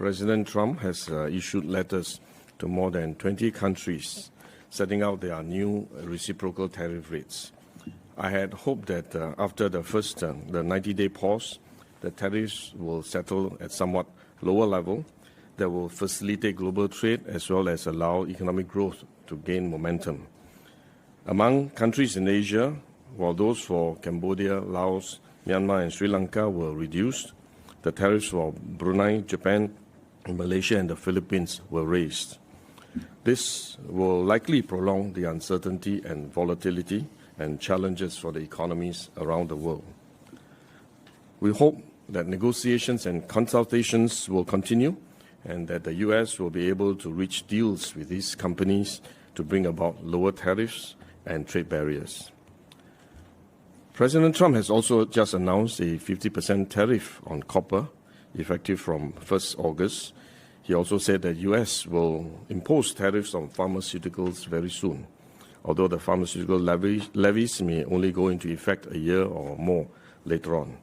President Trump has issued letters to more than 20 countries setting out their new reciprocal tariff rates. I had hoped that after the first, the 90-day pause, the tariffs will settle at somewhat lower level that will facilitate global trade as well as allow economic growth to gain momentum. Among countries in Asia, while those for Cambodia, Laos, Myanmar and Sri Lanka were reduced, the tariffs for Brunei, Japan, Malaysia and the Philippines were raised. This will likely prolong the uncertainty and volatility and challenges for the economies around the world. We hope that negotiations and consultations will continue and that the U.S. will be able to reach deals with these companies to bring about lower tariffs and trade barriers. President Trump has also just announced a 50% tariff on copper, effective from 1st August. He also said that U.S. will impose tariffs on pharmaceuticals very soon, although the pharmaceutical levies may only go into effect a year or more later on.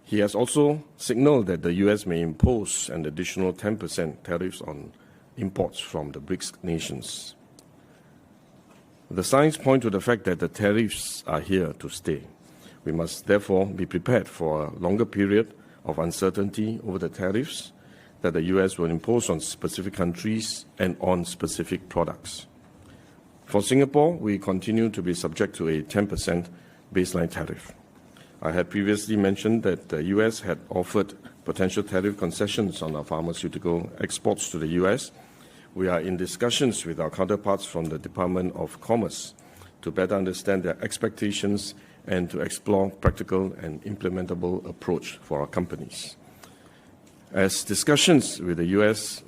He has also signaled that the U.S. may impose an additional 10% tariffs on imports from the BRICS nations. The signs point to the fact that the tariffs are here to stay. We must therefore be prepared for a longer period of uncertainty over the tariffs that the U.S. will impose on specific countries and on specific products. For Singapore, we continue to be subject to a 10% baseline tariff. I had previously mentioned that the U.S. had offered potential tariff concessions on our pharmaceutical exports to the U.S. We are in discussions with our counterparts from the Department of Commerce to better understand their expectations and to explore practical and implementable approach for our companies. As discussions with the U.S.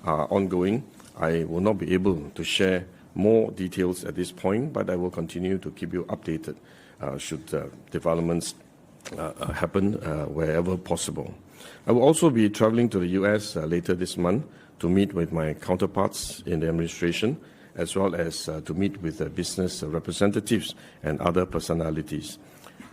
are ongoing, I will not be able to share more details at this point, but I will continue to keep you updated should developments happen wherever possible. I will also be traveling to the U.S. Later this month to meet with my counterparts in the administration, as well as to meet with business representatives and other personalities.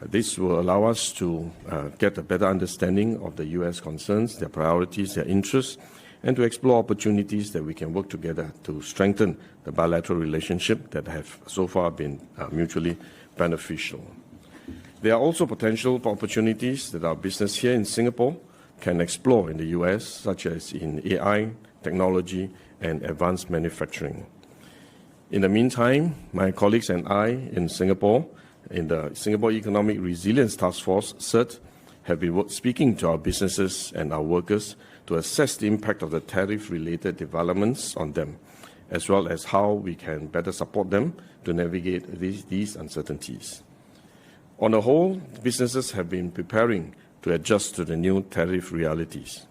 This will allow us to get a better understanding of the U.S. concerns, their priorities, their interests, and to explore opportunities that we can work together to strengthen the bilateral relationship that have so far been mutually beneficial. There are also potential opportunities that our business here in Singapore can explore in the U.S., such as in AI, technology, and advanced manufacturing. In the meantime, my colleagues and I in Singapore, in the Singapore Economic Resilience Taskforce, CERT, have been speaking to our businesses and our workers to assess the impact of the tariff-related developments on them, as well as how we can better support them to navigate these uncertainties. On the whole, businesses have been preparing to adjust to the new tariff realities.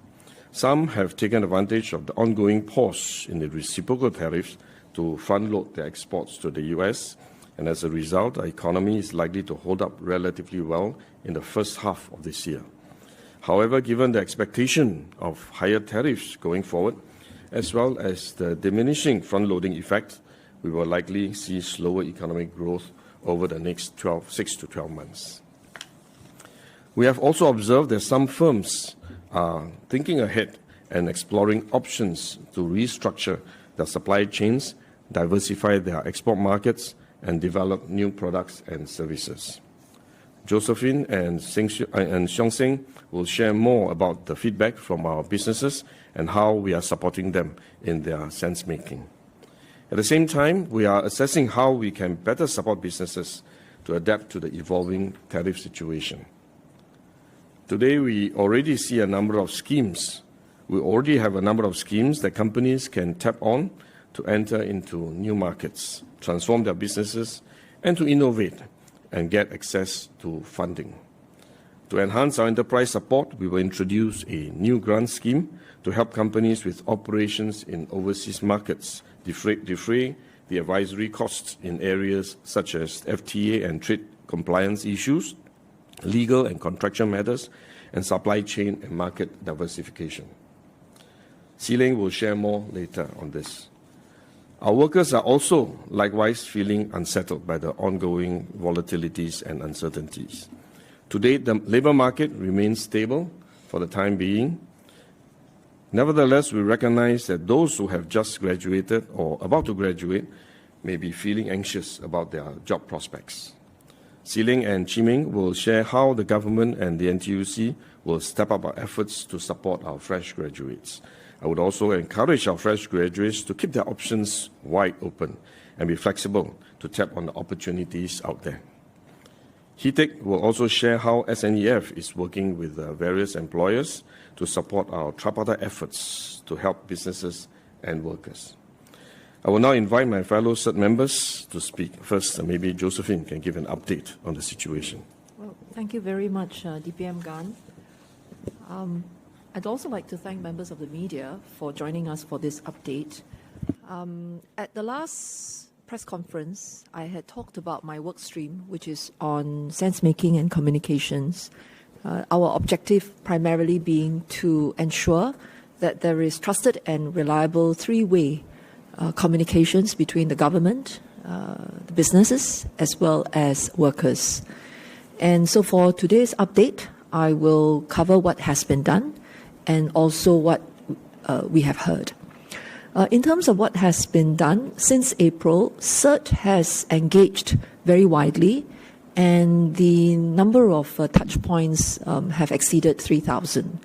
Some have taken advantage of the ongoing pause in the reciprocal tariffs to front-load their exports to the U.S., and as a result, our economy is likely to hold up relatively well in the first half of this year. However, given the expectation of higher tariffs going forward, as well as the diminishing front-loading effect, we will likely see slower economic growth over the next 6 to 12 months. We have also observed that some firms are thinking ahead and exploring options to restructure their supply chains, diversify their export markets, and develop new products and services. Josephine and Xiong Seng will share more about the feedback from our businesses and how we are supporting them in their sensemaking. At the same time, we are assessing how we can better support businesses to adapt to the evolving tariff situation. Today, we already see a number of schemes. We already have a number of schemes that companies can tap on to enter into new markets, transform their businesses, and to innovate and get access to funding. To enhance our enterprise support, we will introduce a new grant scheme to help companies with operations in overseas markets defray the advisory costs in areas such as FTA and trade compliance issues, legal and contractual matters, and supply chain and market diversification. Seeling will share more later on this. Our workers are also likewise feeling unsettled by the ongoing volatilities and uncertainties. To date, the labor market remains stable for the time being. Nevertheless, we recognize that those who have just graduated or about to graduate may be feeling anxious about their job prospects. Seeling and Chiming will share how the government and the NTUC will step up our efforts to support our fresh graduates. I would also encourage our fresh graduates to keep their options wide open and be flexible to tap on the opportunities out there. Hitek will also share how SNEF is working with various employers to support our tripartite efforts to help businesses and workers. I will now invite my fellow CERT members to speak. First, maybe Josephine can give an update on the situation. Well, thank you very much, DPM Gan. I'd also like to thank members of the media for joining us for this update. At the last press conference, I had talked about my work stream, which is on sensemaking and communications. Our objective primarily being to ensure that there is trusted and reliable three-way communications between the government, the businesses, as well as workers. And so for today's update, I will cover what has been done and also what we have heard. In terms of what has been done, since April, CERT has engaged very widely, and the number of touch points have exceeded 3,000.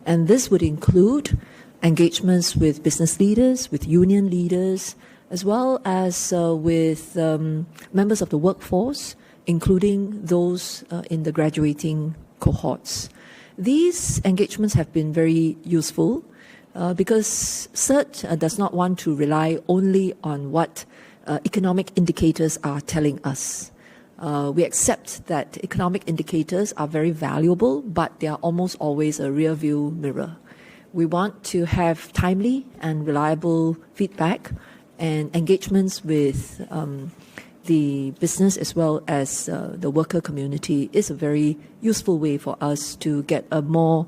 And this would include engagements with business leaders, with union leaders, as well as with members of the workforce, including those in the graduating cohorts. These engagements have been very useful because CERT does not want to rely only on what economic indicators are telling us. We accept that economic indicators are very valuable, but they are almost always a rear view mirror. We want to have timely and reliable feedback, and engagements with the business as well as the worker community is a very useful way for us to get a more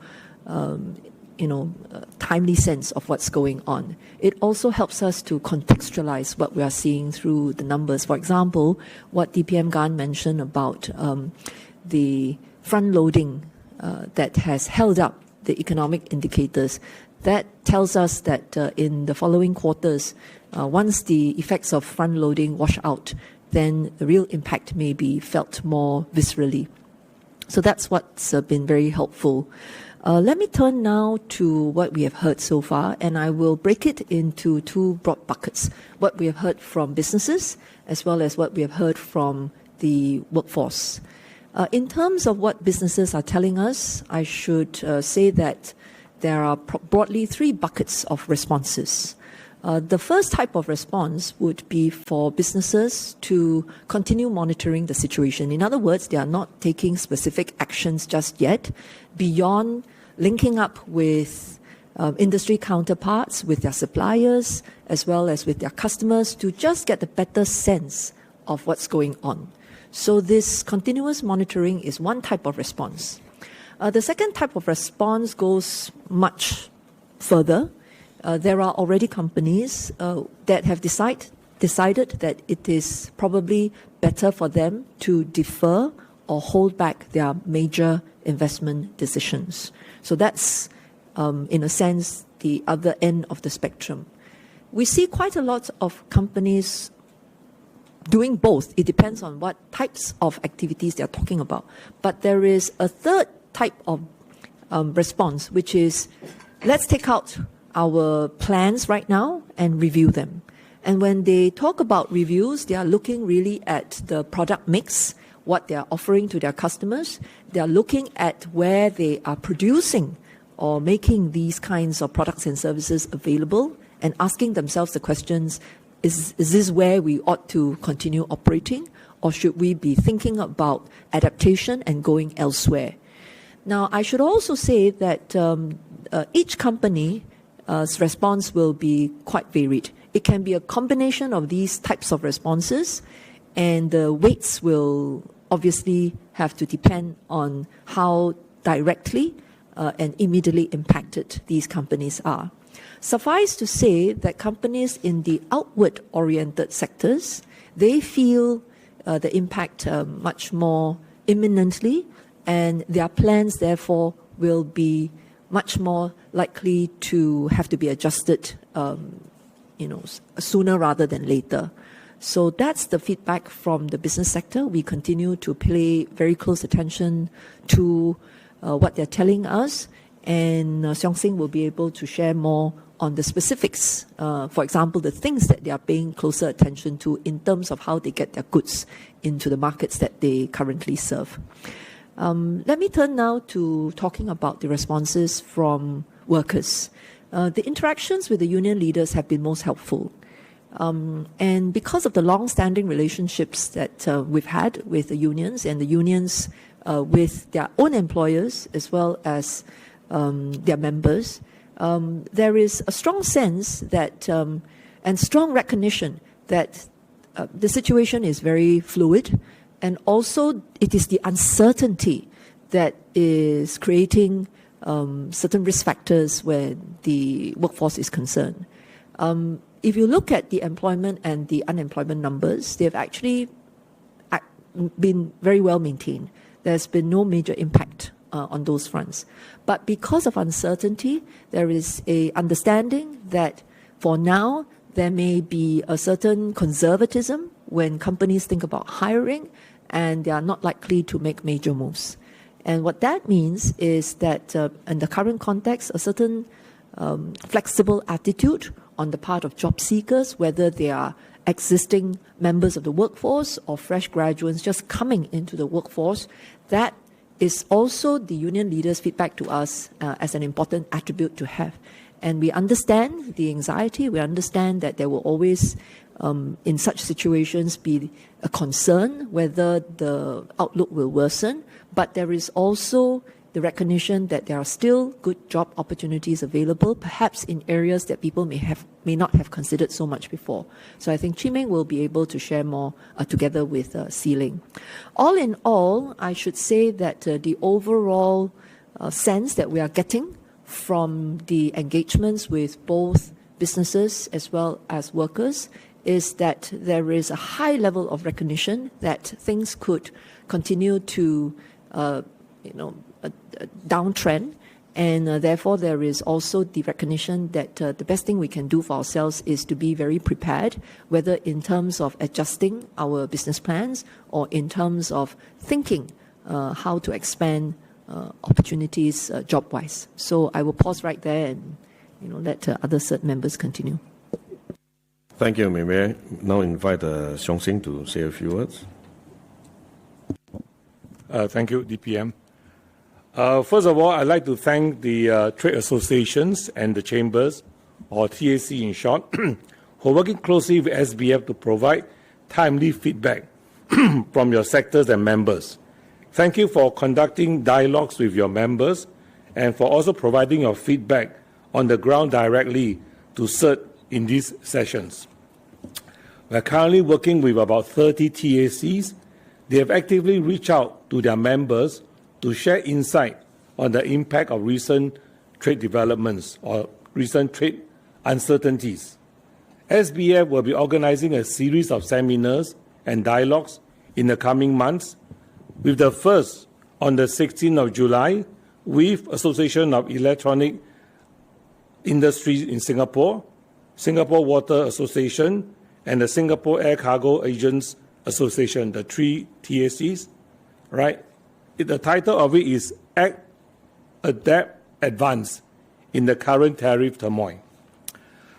timely sense of what's going on. It also helps us to contextualize what we are seeing through the numbers. For example, what DPM Gan mentioned about the front loading that has held up the economic indicators, that tells us that in the following quarters, once the effects of front loading wash out, then the real impact may be felt more viscerally. So that's what's been very helpful. Let me turn now to what we have heard so far, and I will break it into two broad buckets: what we have heard from businesses as well as what we have heard from the workforce. In terms of what businesses are telling us, I should say that there are broadly three buckets of responses. The first type of response would be for businesses to continue monitoring the situation. In other words, they are not taking specific actions just yet beyond linking up with industry counterparts, with their suppliers, as well as with their customers to just get a better sense of what's going on. So this continuous monitoring is one type of response. The second type of response goes much further. There are already companies that have decided that it is probably better for them to defer or hold back their major investment decisions. So that's, in a sense, the other end of the spectrum. We see quite a lot of companies doing both. It depends on what types of activities they're talking about. But there is a third type of response, which is, let's take out our plans right now and review them. And when they talk about reviews, they are looking really at the product mix, what they are offering to their customers. They are looking at where they are producing or making these kinds of products and services available and asking themselves the questions, is this where we ought to continue operating, or should we be thinking about adaptation and going elsewhere? Now, I should also say that each company's response will be quite varied. It can be a combination of these types of responses, and the weights will obviously have to depend on how directly and immediately impacted these companies are. Suffice to say that companies in the outward-oriented sectors, they feel the impact much more imminently, and their plans, therefore, will be much more likely to have to be adjusted, sooner rather than later. So that's the feedback from the business sector. We continue to pay very close attention to what they're telling us, and Seong Sing will be able to share more on the specifics. For example, the things that they are paying closer attention to in terms of how they get their goods into the markets that they currently serve. Let me turn now to talking about the responses from workers. The interactions with the union leaders have been most helpful. And because of the long-standing relationships that we've had with the unions and the unions with their own employers as well as their members, there is a strong sense that and strong recognition that the situation is very fluid, and also it is the uncertainty that is creating certain risk factors where the workforce is concerned. If you look at the employment and the unemployment numbers, they've actually been very well maintained. There's been no major impact on those fronts. But because of uncertainty, there is a understanding that for now, there may be a certain conservatism when companies think about hiring, and they are not likely to make major moves. And what that means is that in the current context, a certain flexible attitude on the part of job seekers, whether they are existing members of the workforce or fresh graduates just coming into the workforce, that is also the union leaders' feedback to us as an important attribute to have. And we understand the anxiety, we understand that there will always, in such situations, be a concern whether the outlook will worsen, but there is also the recognition that there are still good job opportunities available, perhaps in areas that people may not have considered so much before. So I think Chee Meng will be able to share more together with See Ling. All in all, I should say that the overall sense that we are getting from the engagements with both businesses as well as workers is that there is a high level of recognition that things could continue to downtrend, and therefore there is also the recognition that the best thing we can do for ourselves is to be very prepared, whether in terms of adjusting our business plans or in terms of thinking how to expand opportunities job-wise. So I will pause right there and let other CERT members continue. Thank you. May I now invite Seong Sing to say a few words? Thank you, DPM. First of all, I'd like to thank the trade associations and the chambers, or TAC in short, who are working closely with SBF to provide timely feedback from your sectors and members. Thank you for conducting dialogues with your members and for also providing your feedback on the ground directly to CERT in these sessions. We are currently working with about 30 TACs. They have actively reached out to their members to share insight on the impact of recent trade developments or recent trade uncertainties. SBF will be organizing a series of seminars and dialogues in the coming months, with the first on the 16th of July with Association of Electronic Industries in Singapore, Singapore Water Association, and the Singapore Air Cargo Agents Association, the three TACs, right? The title of it is Act, Adapt, Advance in the Current Tariff Turmoil.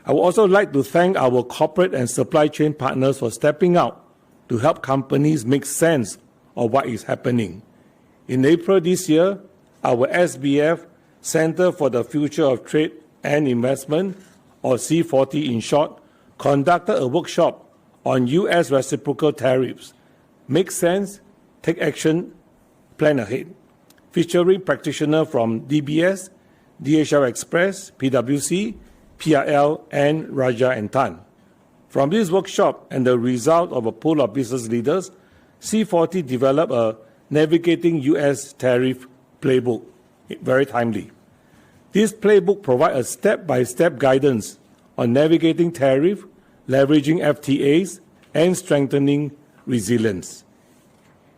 I would also like to thank our corporate and supply chain partners for stepping out to help companies make sense of what is happening. In April this year, our SBF, Center for the Future of Trade and Investment, or C40 in short, conducted a workshop on U.S. reciprocal tariffs. Make sense, take action, plan ahead, featuring practitioners from DBS, DHL Express, PwC, PRL, and Raja & Tan. From this workshop and the result of a pool of business leaders, C40 developed a Navigating U.S. Tariff Playbook, very timely. This playbook provides a step-by-step guidance on navigating tariff, leveraging FTAs, and strengthening resilience.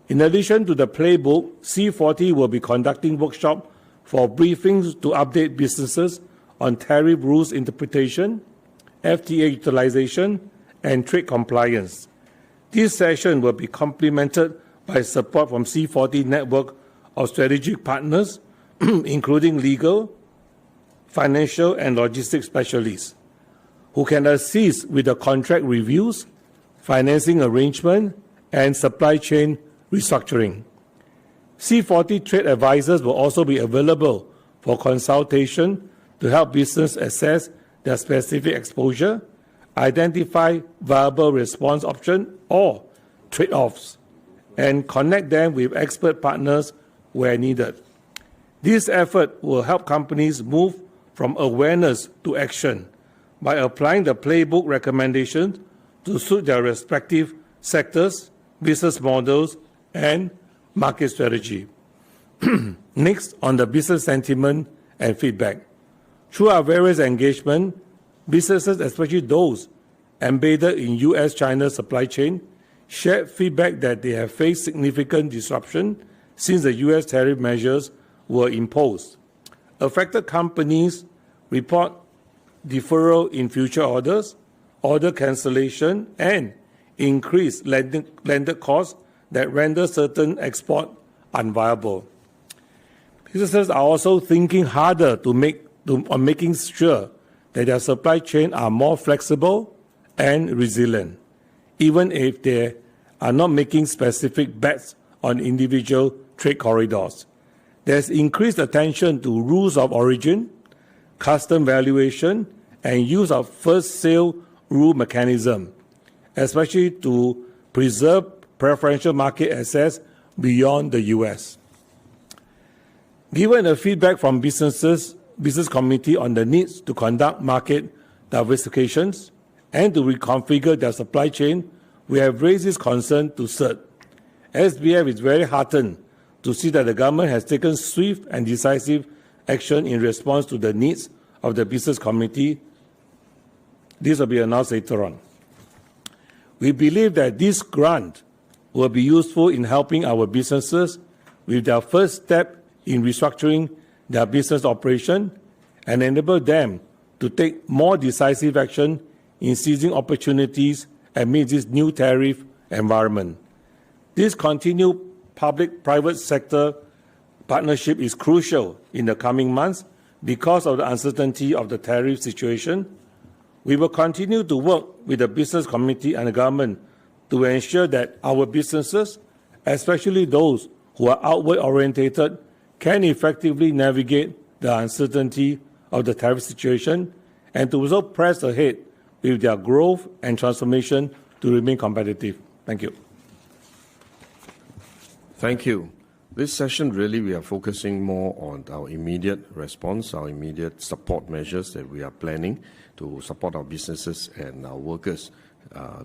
In addition to the playbook, C40 will be conducting workshops for briefings to update businesses on tariff rules interpretation, FTA utilization, and trade compliance. This session will be complemented by support from C40 network of strategic partners, including legal, financial, and logistics specialists, who can assist with the contract reviews, financing arrangement, and supply chain restructuring. C40 trade advisors will also be available for consultation to help business assess their specific exposure, identify viable response options or trade-offs, and connect them with expert partners where needed. This effort will help companies move from awareness to action by applying the playbook recommendations to suit their respective sectors, business models, and market strategy. Next, on the business sentiment and feedback. Through our various engagement, businesses, especially those embedded in US-China supply chain, shared feedback that they have faced significant disruption since the US tariff measures were imposed. Affected companies report deferral in future orders, order cancellation, and increased landed costs that render certain export unviable. Businesses are also thinking harder on making sure that their supply chain are more flexible and resilient, even if they are not making specific bets on individual trade corridors. There's increased attention to rules of origin, custom valuation, and use of first sale rule mechanism, especially to preserve preferential market access beyond the US. Given the feedback from business community on the needs to conduct market diversifications and to reconfigure their supply chain, we have raised this concern to CERT. SBF is very heartened to see that the government has taken swift and decisive action in response to the needs of the business community. This will be announced later on. We believe that this grant will be useful in helping our businesses with their first step in restructuring their business operation and enable them to take more decisive action in seizing opportunities amid this new tariff environment. This continued public-private sector partnership is crucial in the coming months because of the uncertainty of the tariff situation. We will continue to work with the business community and the government to ensure that our businesses, especially those who are outward-orientated, can effectively navigate the uncertainty of the tariff situation and to also press ahead with their growth and transformation to remain competitive. Thank you. Thank you. This session, really, we are focusing more on our immediate response, our immediate support measures that we are planning to support our businesses and our workers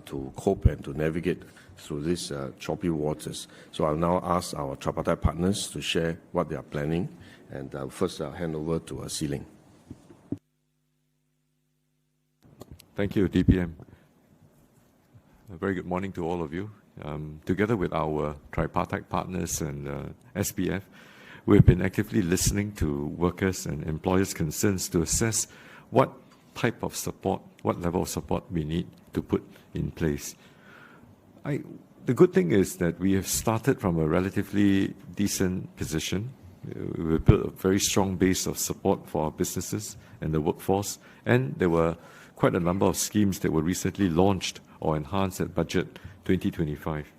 to cope and to navigate through these choppy waters. So I'll now ask our tripartite partners to share what they are planning. And first, I'll hand over to Seeling. Thank you, DPM. A very good morning to all of you. Together with our tripartite partners and SBF, we've been actively listening to workers and employers' concerns to assess what type of support, what level of support we need to put in place. The good thing is that we have started from a relatively decent position. We've built a very strong base of support for our businesses and the workforce, and there were quite a number of schemes that were recently launched or enhanced at Budget 2025.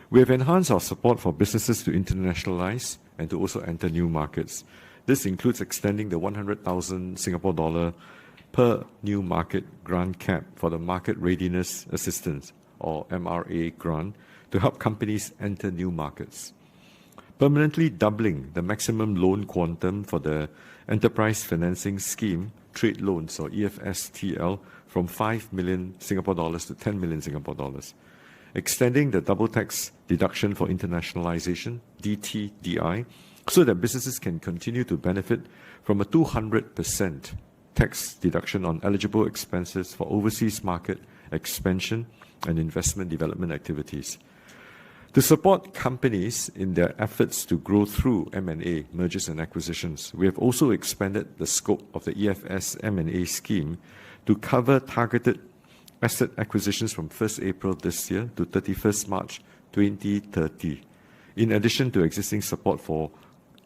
We have enhanced our support for businesses to internationalize and to also enter new markets. This includes extending the 100,000 Singapore dollar per new market grant cap for the Market Readiness Assistance, or MRA grant, to help companies enter new markets. Permanently doubling the maximum loan quantum for the Enterprise Financing Scheme trade loans, or EFSTL, from 5 million Singapore dollars to 10 million Singapore dollars. Extending the double tax deduction for internationalization, DTDI, so that businesses can continue to benefit from a 200% tax deduction on eligible expenses for overseas market expansion and investment development activities. To support companies in their efforts to grow through M&A, mergers and acquisitions, we have also expanded the scope of the EFS M&A scheme to cover targeted asset acquisitions from 1st April this year to 31st March 2030, in addition to existing support for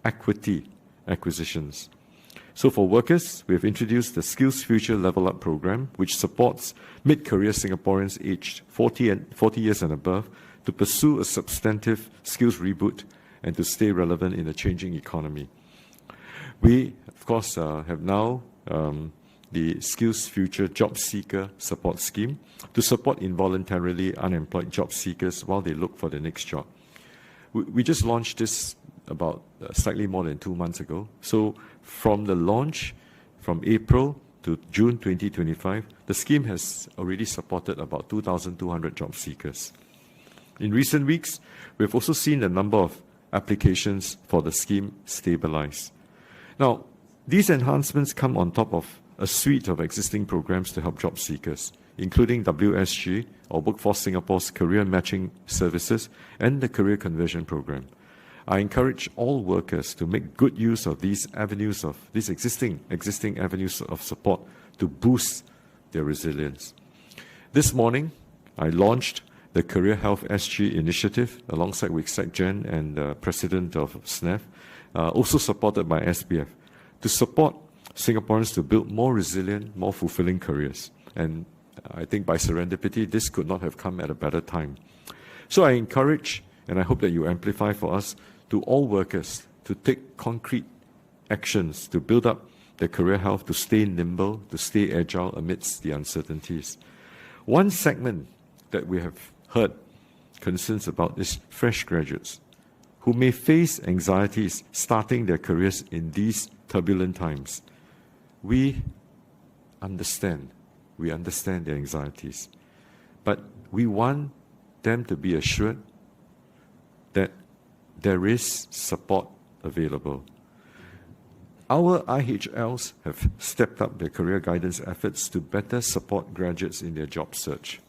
equity acquisitions. So for workers, we have introduced the Skills Future Level Up program, which supports mid-career Singaporeans aged 40 years and above to pursue a substantive skills reboot and to stay relevant in a changing economy. We, of course, have now the Skills Future Job Seeker Support Scheme to support involuntarily unemployed job seekers while they look for the next job. We just launched this about slightly more than 2 months ago. So from the launch, from April to June 2025, the scheme has already supported about 2,200 job seekers. In recent weeks, we've also seen the number of applications for the scheme stabilize. Now, these enhancements come on top of a suite of existing programs to help job seekers, including WSG, or Workforce Singapore's career matching services, and the career conversion program. I encourage all workers to make good use of these avenues of these existing avenues of support to boost their resilience. This morning, I launched the Career Health SG initiative alongside with SecGen and President of SNEF, also supported by SPF, to support Singaporeans to build more resilient, more fulfilling careers. And I think by serendipity, this could not have come at a better time. So I encourage, and I hope that you amplify for us, to all workers to take concrete actions to build up their career health, to stay nimble, to stay agile amidst the uncertainties. One segment that we have heard concerns about is fresh graduates who may face anxieties starting their careers in these turbulent times. We understand their anxieties, but we want them to be assured that there is support available. Our IHLs have stepped up their career guidance efforts to better support graduates in their job search.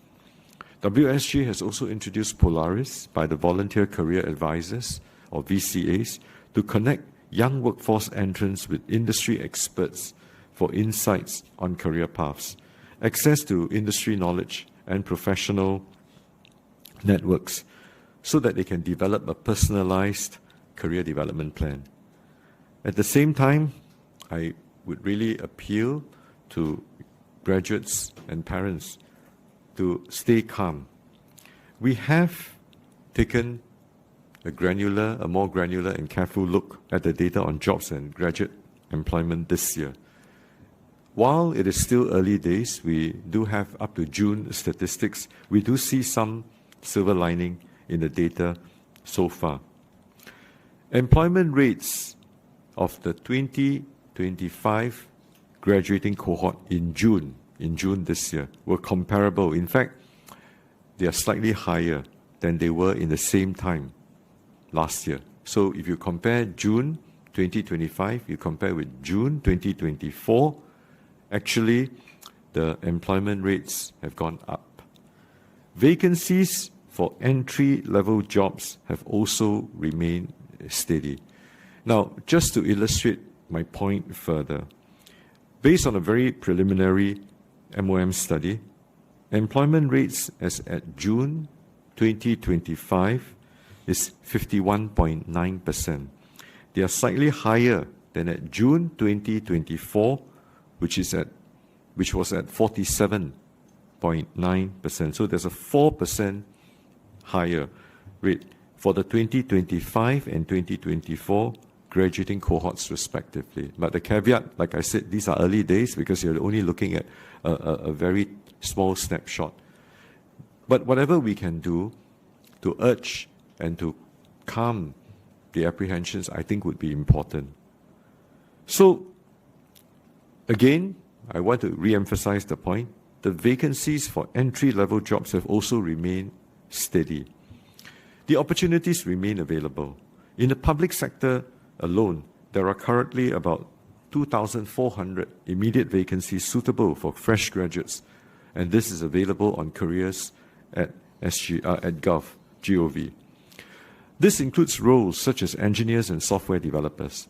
WSG has also introduced Polaris by the Volunteer Career Advisors, or VCAs, to connect young workforce entrants with industry experts for insights on career paths, access to industry knowledge and professional networks, so that they can develop a personalized career development plan. At the same time, I would really appeal to graduates and parents to stay calm. We have taken a more granular and careful look at the data on jobs and graduate employment this year. While it is still early days, we do have up to June statistics. We do see some silver lining in the data so far. Employment rates of the 2025 graduating cohort in June this year were comparable. In fact, they are slightly higher than they were in the same time last year. So if you compare June 2025, you compare with June 2024, actually the employment rates have gone up. Vacancies for entry-level jobs have also remained steady. Now, just to illustrate my point further, based on a very preliminary MOM study, employment rates as at June 2025 is 51.9%. They are slightly higher than at June 2024, which was at 47.9%. So there's a 4% higher rate for the 2025 and 2024 graduating cohorts respectively. But the caveat, like I said, these are early days because you're only looking at a very small snapshot. But whatever we can do to urge and to calm the apprehensions, I think would be important. So, again, I want to re-emphasize the point. The vacancies for entry-level jobs have also remained steady. The opportunities remain available. In the public sector alone, there are currently about 2,400 immediate vacancies suitable for fresh graduates, and this is available on careers at Gov. This includes roles such as engineers and software developers.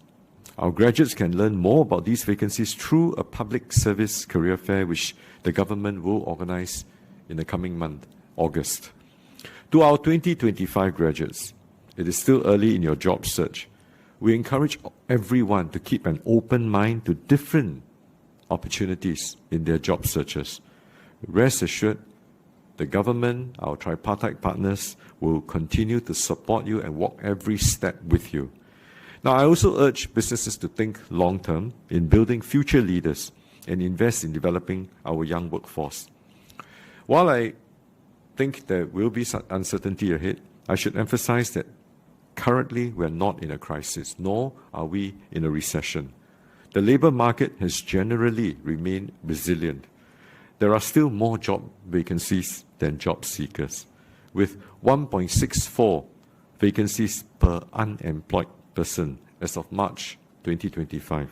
Our graduates can learn more about these vacancies through a public service career fair which the government will organize in the coming month, August. To our 2025 graduates, it is still early in your job search. We encourage everyone to keep an open mind to different opportunities in their job searches. Rest assured, the government, our tripartite partners, will continue to support you and walk every step with you. Now, I also urge businesses to think long-term in building future leaders and invest in developing our young workforce. While I think there will be some uncertainty ahead, I should emphasize that currently we're not in a crisis, nor are we in a recession. The labor market has generally remained resilient. There are still more job vacancies than job seekers, with 1.64 vacancies per unemployed person as of March 2025.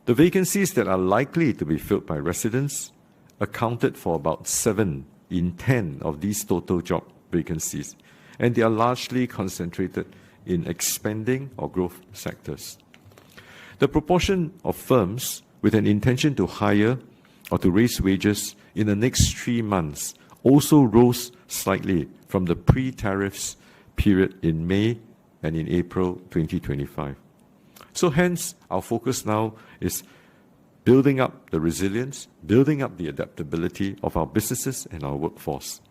The vacancies that are likely to be filled by residents accounted for about 7 in 10 of these total job vacancies, and they are largely concentrated in expanding or growth sectors. The proportion of firms with an intention to hire or to raise wages in the next 3 months also rose slightly from the pre-tariffs period in May and in April 2025. So hence, our focus now is building up the resilience, building up the adaptability of our businesses and our workforce.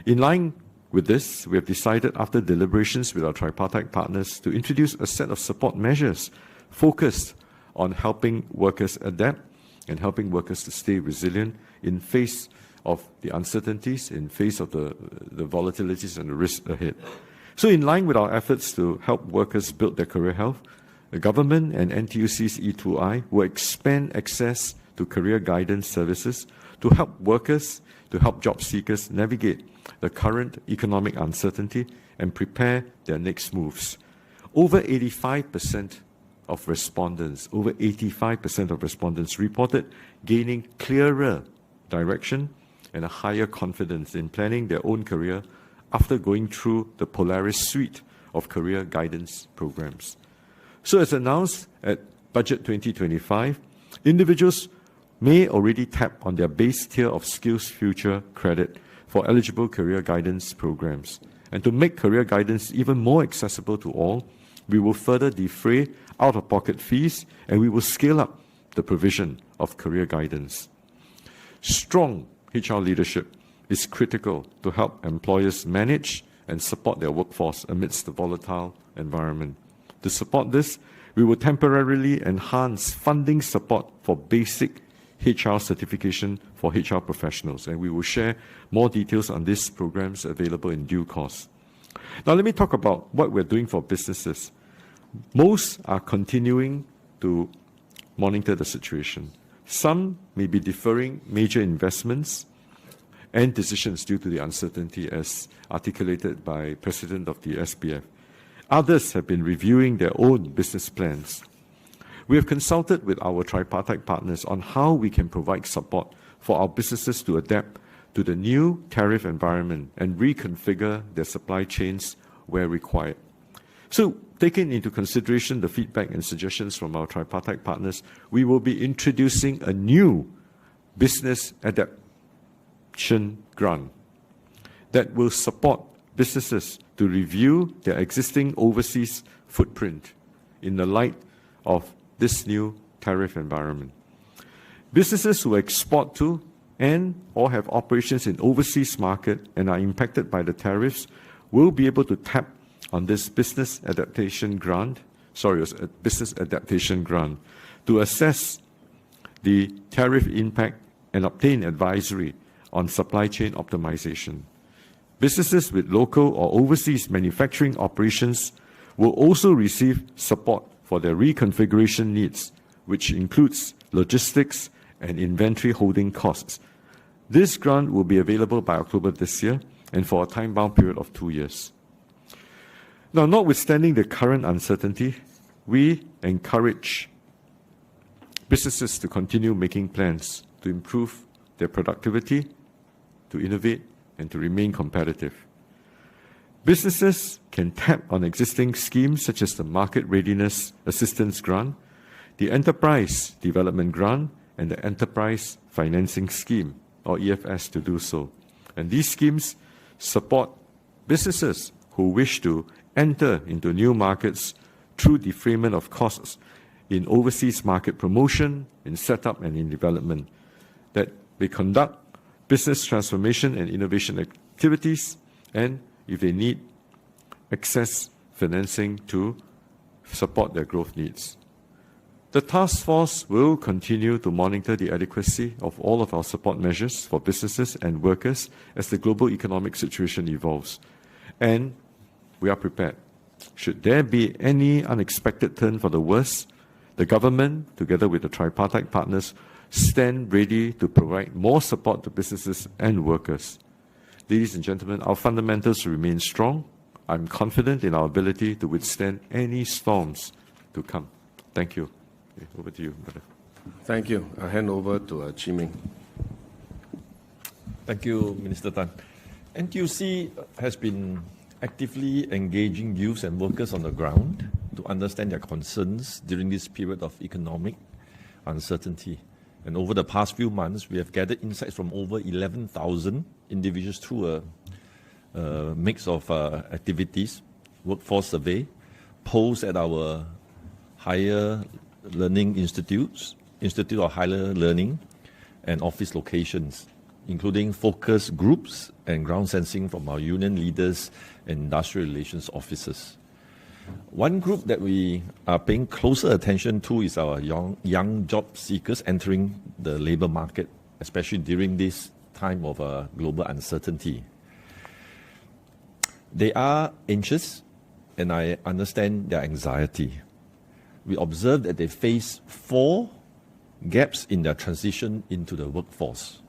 In line with this, we have decided after deliberations with our tripartite partners to introduce a set of support measures focused on helping workers adapt and helping workers to stay resilient in face of the uncertainties, in face of the volatilities and the risks ahead. So in line with our efforts to help workers build their career health, the government and NTUC's E2I will expand access to career guidance services to help workers, to help job seekers navigate the current economic uncertainty and prepare their next moves. Over 85% of respondents reported gaining clearer direction and a higher confidence in planning their own career after going through the Polaris suite of career guidance programs. So as announced at Budget 2025, individuals may already tap on their base tier of Skills Future credit for eligible career guidance programs. And to make career guidance even more accessible to all, we will further defray out-of-pocket fees and we will scale up the provision of career guidance. Strong HR leadership is critical to help employers manage and support their workforce amidst the volatile environment. To support this, we will temporarily enhance funding support for basic HR certification for HR professionals, and we will share more details on these programs available in due course. Now, let me talk about what we're doing for businesses. Most are continuing to monitor the situation. Some may be deferring major investments and decisions due to the uncertainty as articulated by President of the SPF. Others have been reviewing their own business plans. We have consulted with our tripartite partners on how we can provide support for our businesses to adapt to the new tariff environment and reconfigure their supply chains where required. So, taking into consideration the feedback and suggestions from our tripartite partners, we will be introducing a new business adaptation grant that will support businesses to review their existing overseas footprint in the light of this new tariff environment. Businesses who export to and or have operations in overseas market and are impacted by the tariffs will be able to tap on this business adaptation grant to assess the tariff impact and obtain advisory on supply chain optimization. Businesses with local or overseas manufacturing operations will also receive support for their reconfiguration needs, which includes logistics and inventory holding costs. This grant will be available by October this year and for a time-bound period of 2 years. Now, notwithstanding the current uncertainty, we encourage businesses to continue making plans to improve their productivity, to innovate, and to remain competitive. Businesses can tap on existing schemes such as the Market Readiness Assistance Grant, the Enterprise Development Grant, and the Enterprise Financing Scheme, or EFS, to do so. And these schemes support businesses who wish to enter into new markets through defrayment of costs in overseas market promotion, in setup, and in development, that they conduct business transformation and innovation activities, and if they need access financing to support their growth needs. The task force will continue to monitor the adequacy of all of our support measures for businesses and workers as the global economic situation evolves. And we are prepared. Should there be any unexpected turn for the worse, the government, together with the tripartite partners, stand ready to provide more support to businesses and workers. Ladies and gentlemen, our fundamentals remain strong. I'm confident in our ability to withstand any storms to come. Thank you. Okay, over to you, brother. Thank you. I hand over to Chi Ming. Thank you, Minister Tan. NTUC has been actively engaging youths and workers on the ground to understand their concerns during this period of economic uncertainty. And over the past few months, we have gathered insights from over 11,000 individuals through a mix of activities, workforce survey, polls at our higher learning institutes, Institute of Higher Learning, and office locations, including focus groups and ground sensing from our union leaders and industrial relations officers. One group that we are paying closer attention to is our young job seekers entering the labor market, especially during this time of global uncertainty. They are anxious, and I understand their anxiety. We observe that they face 4 gaps in their transition into the workforce: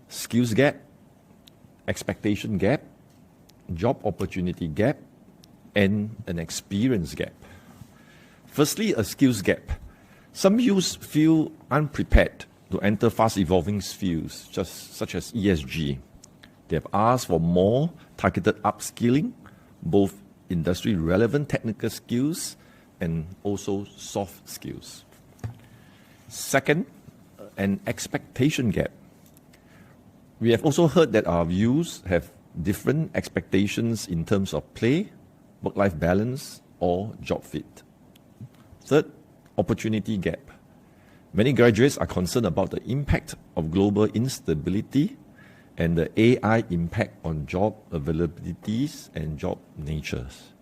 skills gap, expectation gap, job opportunity gap, and an experience gap. Firstly, a skills gap. Some youths feel unprepared to enter fast-evolving fields, such as ESG. They have asked for more targeted upskilling, both industry-relevant technical skills and also soft skills. Second, an expectation gap. We have also heard that our youths have different expectations in terms of play, work-life balance, or job fit. Third, opportunity gap. Many graduates are concerned about the impact of global instability and the AI impact on job availabilities and job natures.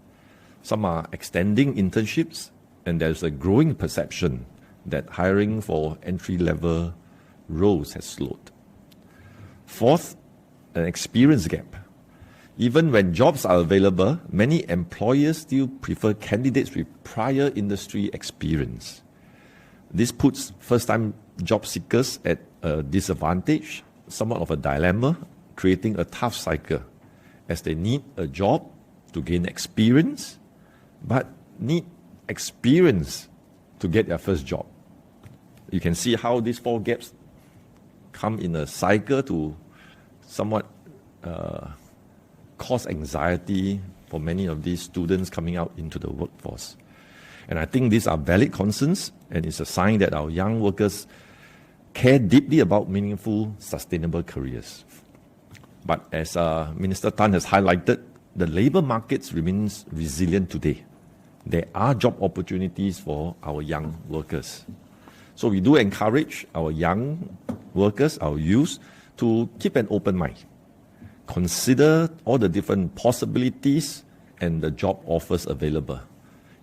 Some are extending internships, and there's a growing perception that hiring for entry-level roles has slowed. Fourth, an experience gap. Even when jobs are available, many employers still prefer candidates with prior industry experience. This puts first-time job seekers at a disadvantage, somewhat of a dilemma, creating a tough cycle, as they need a job to gain experience, but need experience to get their first job. You can see how these 4 gaps come in a cycle to somewhat cause anxiety for many of these students coming out into the workforce. And I think these are valid concerns, and it's a sign that our young workers care deeply about meaningful, sustainable careers. But as Minister Tan has highlighted, the labor markets remains resilient today. There are job opportunities for our young workers. So we do encourage our young workers, our youth, to keep an open mind. Consider all the different possibilities and the job offers available.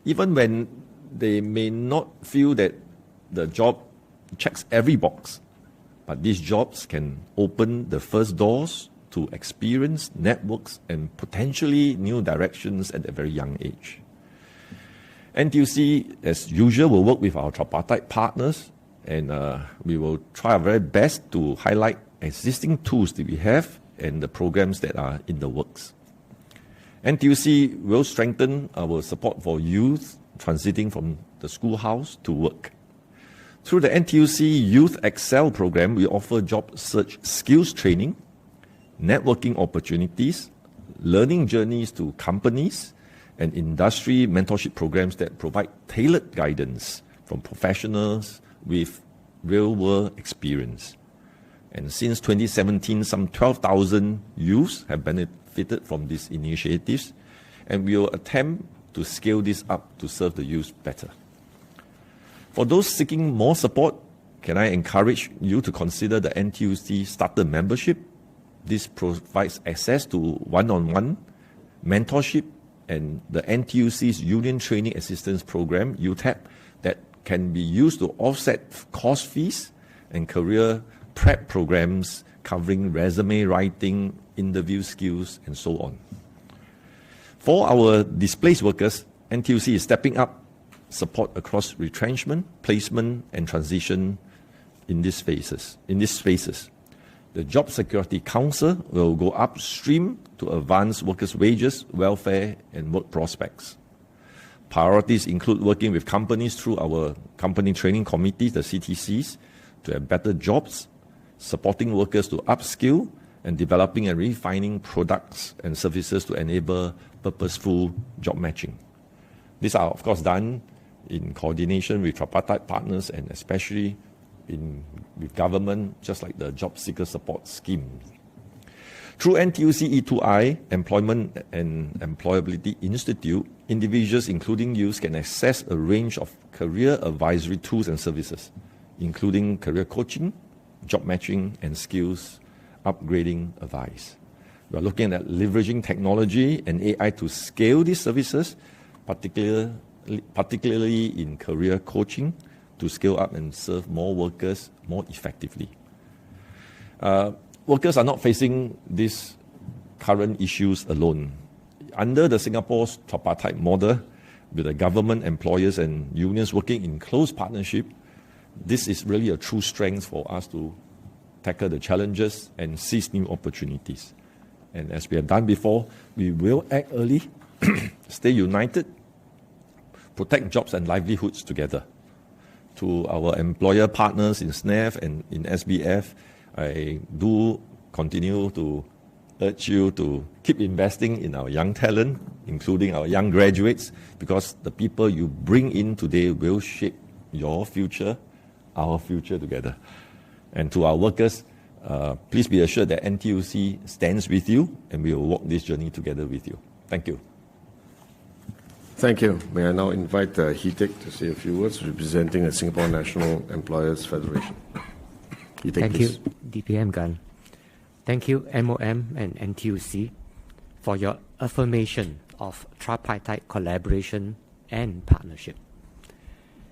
Even when they may not feel that the job checks every box, but these jobs can open the first doors to experience, networks, and potentially new directions at a very young age. NTUC, as usual, will work with our tripartite partners, and we will try our very best to highlight existing tools that we have and the programs that are in the works. NTUC will strengthen our support for youth transiting from the schoolhouse to work. Through the NTUC Youth Excel program, we offer job search skills training, networking opportunities, learning journeys to companies and industry mentorship programs that provide tailored guidance from professionals with real-world experience. And since 2017, some 12,000 youths have benefited from these initiatives, and we will attempt to scale this up to serve the youth better. For those seeking more support, can I encourage you to consider the NTUC Starter Membership? This provides access to one-on-one mentorship and the NTUC's Union Training Assistance Program, UTAP, that can be used to offset course fees and career prep programs covering resume writing, interview skills, and so on. For our displaced workers, NTUC is stepping up support across retrenchment, placement, and transition in these phases. The Job Security Council will go upstream to advance workers' wages, welfare, and work prospects. Priorities include working with companies through our company training committees, the CTCs, to have better jobs, supporting workers to upskill, and developing and refining products and services to enable purposeful job matching. These are, of course, done in coordination with tripartite partners and especially with government, just like the Job Seeker Support Scheme. Through NTUC E2I, Employment and Employability Institute, individuals, including youth, can access a range of career advisory tools and services, including career coaching, job matching, and skills upgrading advice. We are looking at leveraging technology and AI to scale these services, particularly in career coaching, to scale up and serve more workers more effectively. Workers are not facing these current issues alone. Under the Singapore's tripartite model, with the government, employers, and unions working in close partnership, this is really a true strength for us to tackle the challenges and seize new opportunities. And as we have done before, we will act early, stay united, protect jobs and livelihoods together. To our employer partners in SNAF and in SBF, I do continue to urge you to keep investing in our young talent, including our young graduates, because the people you bring in today will shape your future, our future together. And to our workers, please be assured that NTUC stands with you and we will walk this journey together with you. Thank you. Thank you. May I now invite Hitek to say a few words representing the Singapore National Employers Federation. Hitek, Thank please. you, DPM Gan. Thank you, MOM and NTUC, for your affirmation of tripartite collaboration and partnership.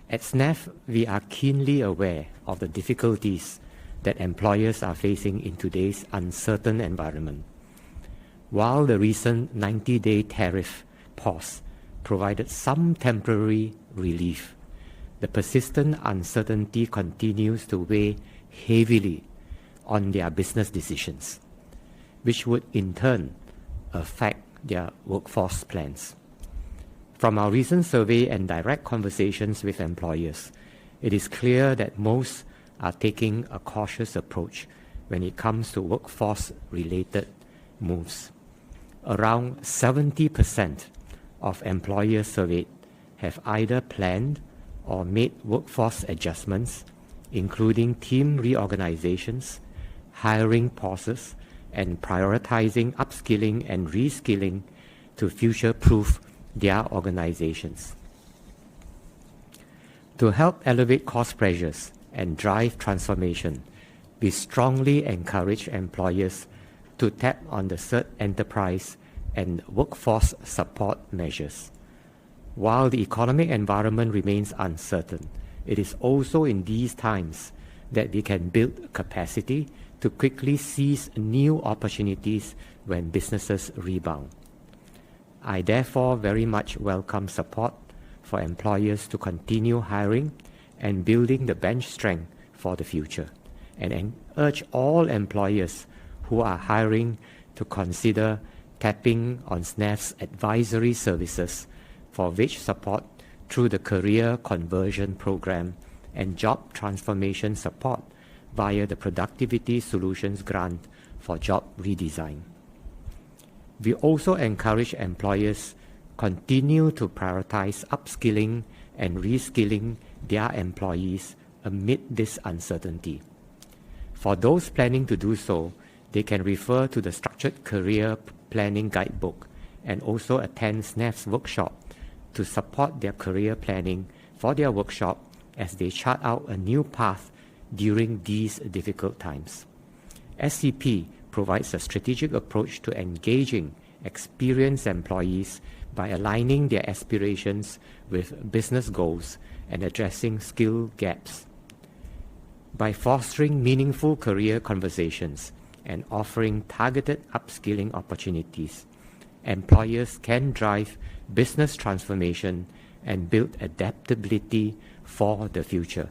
At SNAF, we are keenly aware of the difficulties that employers are facing in today's uncertain environment. While the recent 90-day tariff pause provided some temporary relief, the persistent uncertainty continues to weigh heavily on their business decisions, which would in turn affect their workforce plans. From our recent survey and direct conversations with employers, it is clear that most are taking a cautious approach when it comes to workforce-related moves. Around 70% of employers surveyed have either planned or made workforce adjustments, including team reorganizations, hiring pauses, and prioritizing upskilling and reskilling to future-proof their organizations. To help elevate cost pressures and drive transformation, we strongly encourage employers to tap on the CERT enterprise and workforce support measures. While the economic environment remains uncertain, it is also in these times that we can build capacity to quickly seize new opportunities when businesses rebound. I therefore very much welcome support for employers to continue hiring and building the bench strength for the future, and urge all employers who are hiring to consider tapping on SNAF's advisory services for wage support through the Career Conversion Program and job transformation support via the Productivity Solutions Grant for Job Redesign. We also encourage employers continue to prioritize upskilling and reskilling their employees amid this uncertainty. For those planning to do so, they can refer to the Structured Career Planning Guidebook and also attend SNAF's workshop to support their career planning for their workshop as they chart out a new path during these difficult times. SCP provides a strategic approach to engaging experienced employees by aligning their aspirations with business goals and addressing skill gaps. By fostering meaningful career conversations and offering targeted upskilling opportunities, employers can drive business transformation and build adaptability for the future.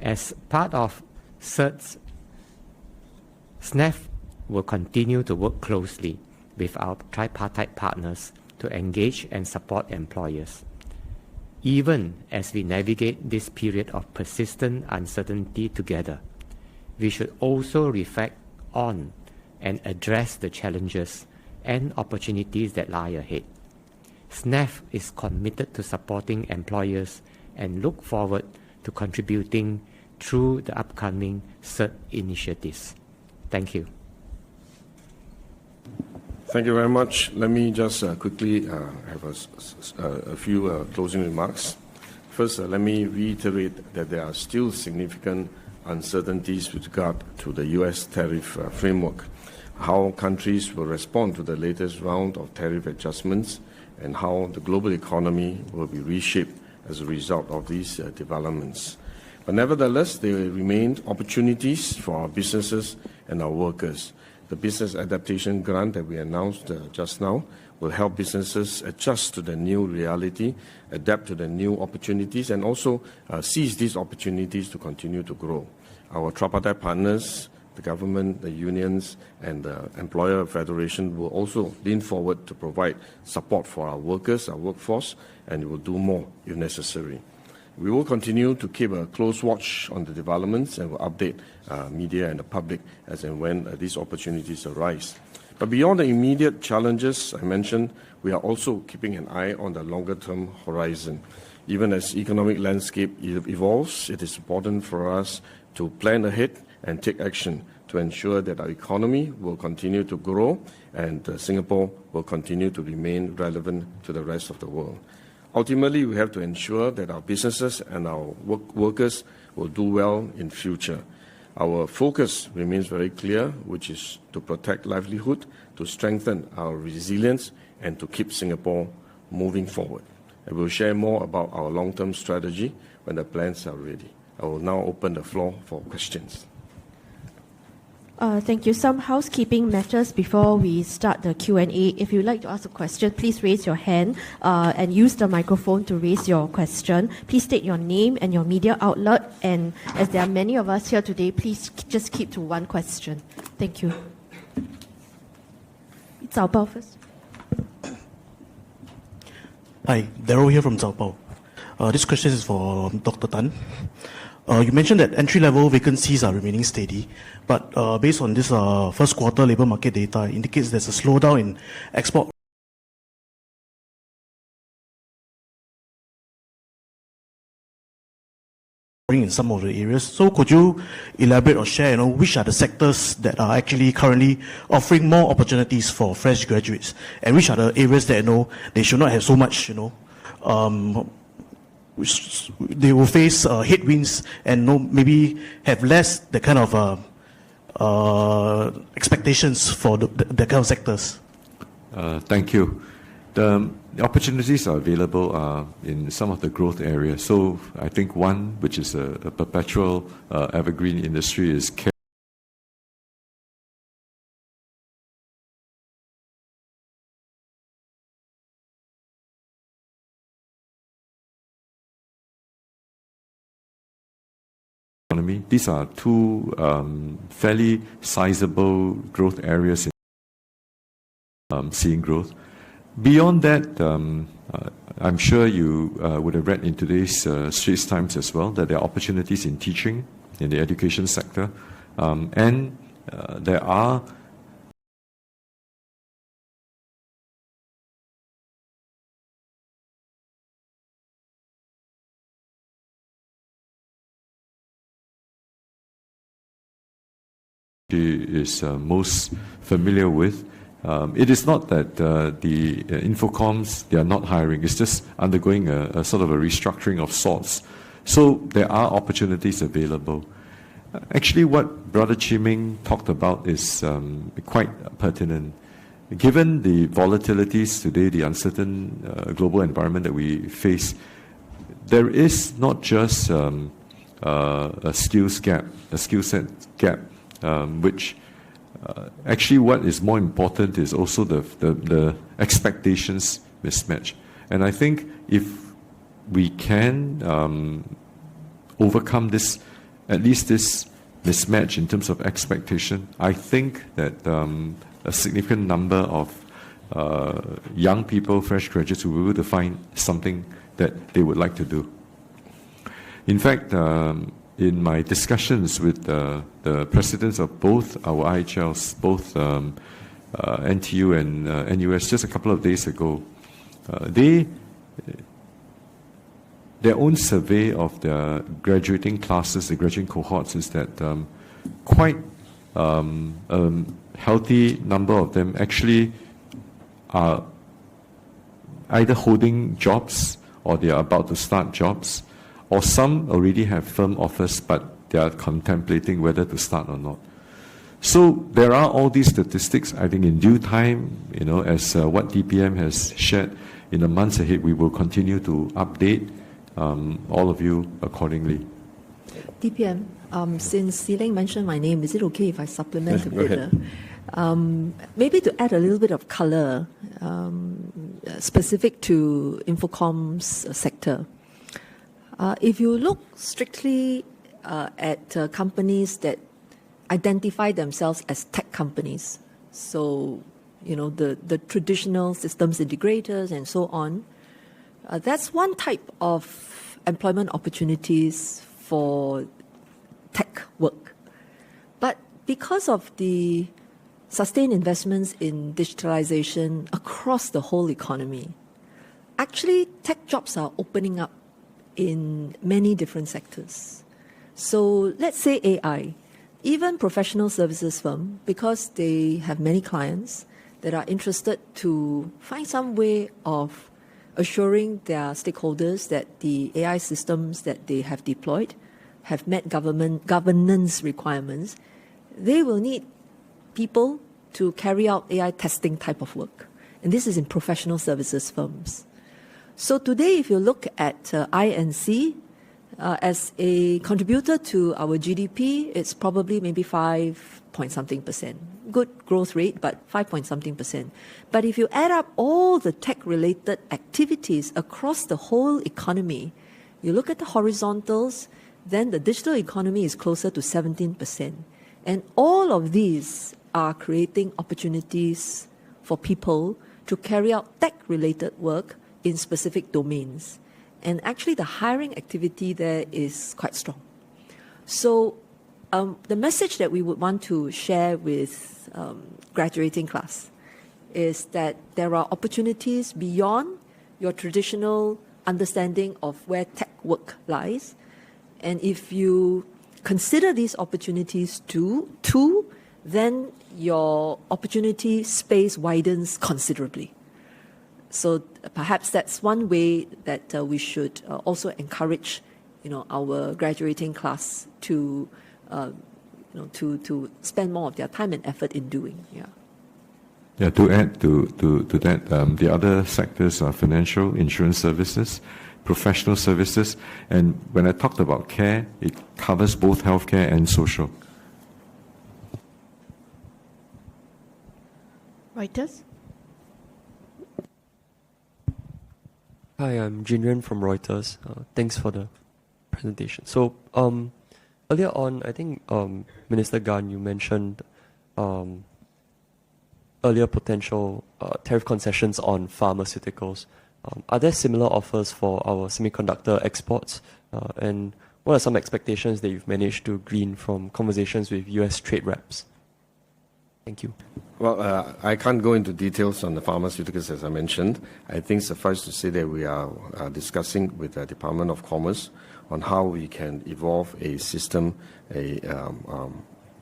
As part of CERT's, SNAF will continue to work closely with our tripartite partners to engage and support employers. Even as we navigate this period of persistent uncertainty together, we should also reflect on and address the challenges and opportunities that lie ahead. SNAF is committed to supporting employers and look forward to contributing through the upcoming CERT initiatives. Thank you. Thank you very much. Let me just quickly have a few closing remarks. First, let me reiterate that there are still significant uncertainties with regard to the U.S. tariff framework, how countries will respond to the latest round of tariff adjustments, and how the global economy will be reshaped as a result of these developments. But nevertheless, there remain opportunities for our businesses and our workers. The Business Adaptation Grant that we announced just now will help businesses adjust to the new reality, adapt to the new opportunities, and also seize these opportunities to continue to grow. Our tripartite partners, the government, the unions, and the employer federation will also lean forward to provide support for our workers, our workforce, and will do more if necessary. We will continue to keep a close watch on the developments and will update media and the public as and when these opportunities arise. But beyond the immediate challenges I mentioned, we are also keeping an eye on the longer-term horizon. Even as economic landscape evolves, it is important for us to plan ahead and take action to ensure that our economy will continue to grow and Singapore will continue to remain relevant to the rest of the world. Ultimately, we have to ensure that our businesses and our workers will do well in future. Our focus remains very clear, which is to protect livelihood, to strengthen our resilience, and to keep Singapore moving forward. And we'll share more about our long-term strategy when the plans are ready. I will now open the floor for questions. Thank you. Some housekeeping matters before we start the Q&A. If you'd like to ask a question, please raise your hand and use the microphone to raise your question. Please state your name and your media outlet. And as there are many of us here today, please just keep to one question. Thank you. Zhao Bao first. Hi, Daryl here from Zhao Bao. This question is for Dr. Tan. You mentioned that entry-level vacancies are remaining steady, but based on this first quarter labour market data, it indicates there's a slowdown in export in some of the areas. So could you elaborate or share, which are the sectors that are actually currently offering more opportunities for fresh graduates, and which are the areas that they should not have so much, which they will face headwinds and maybe have less the kind of expectations for the kind of sectors. Thank you. The opportunities are available in some of the growth areas. So I think one, which is a perpetual evergreen industry, is care. These are two fairly sizable growth areas in seeing growth. Beyond that, I'm sure you would have read in today's Straits Times as well that there are opportunities in teaching, in the education sector, and there are she is most familiar with. It is not that the Infocoms, they are not hiring. It's just undergoing a sort of a restructuring of sorts. So there are opportunities available. Actually, what Brother Chi Ming talked about is quite pertinent. Given the volatilities today, the uncertain global environment that we face, there is not just a skills gap, a skill set gap, which actually what is more important is also the expectations mismatch. And I think if we can overcome this, at least this mismatch in terms of expectation, I think that a significant number of young people, fresh graduates, will be able to find something that they would like to do. In fact, in my discussions with the presidents of both our IHLs, both NTU and NUS, just a couple of days ago, their own survey of the graduating classes, the graduating cohorts, is that quite healthy number of them actually are either holding jobs or they are about to start jobs, or some already have firm offers but they are contemplating whether to start or not. So there are all these statistics. I think in due time, as what DPM has shared, in the months ahead, we will continue to update all of you accordingly. DPM, since Sileng mentioned my name, is it okay if I supplement a bit? Maybe to add a little bit of color specific to Infocom's sector. If you look strictly at companies that identify themselves as tech companies, so the traditional systems integrators and so on, that's one type of employment opportunities for tech work. But because of the sustained investments in digitalization across the whole economy, actually tech jobs are opening up in many different sectors. So let's say AI, even professional services firm, because they have many clients that are interested to find some way of assuring their stakeholders that the AI systems that they have deployed have met governance requirements, they will need people to carry out AI testing type of work. And this is in professional services firms. So today, if you look at INC, as a contributor to our GDP, it's probably maybe 5-point-something%. Good growth rate, but 5-point-something%. But if you add up all the tech-related activities across the whole economy, you look at the horizontals, then the digital economy is closer to 17%. And all of these are creating opportunities for people to carry out tech-related work in specific domains. And actually, the hiring activity there is quite strong. So the message that we would want to share with graduating class is that there are opportunities beyond your traditional understanding of where tech work lies. And if you consider these opportunities too, then your opportunity space widens considerably. So perhaps that's one way that we should also encourage, our graduating class to, to spend more of their time and effort in doing. Yeah. Yeah. To add to that, the other sectors are financial, insurance services, professional services, and when I talked about care, it covers both healthcare and social. Reuters. Hi, I'm Jinren from Reuters. Thanks for the presentation. So earlier on, I think Minister Gan, you mentioned earlier potential tariff concessions on pharmaceuticals. Are there similar offers for our semiconductor exports? And what are some expectations that you've managed to glean from conversations with US trade reps? Thank you. Well, I can't go into details on the pharmaceuticals, as I mentioned. I think suffice to say that we are discussing with the Department of Commerce on how we can evolve a system,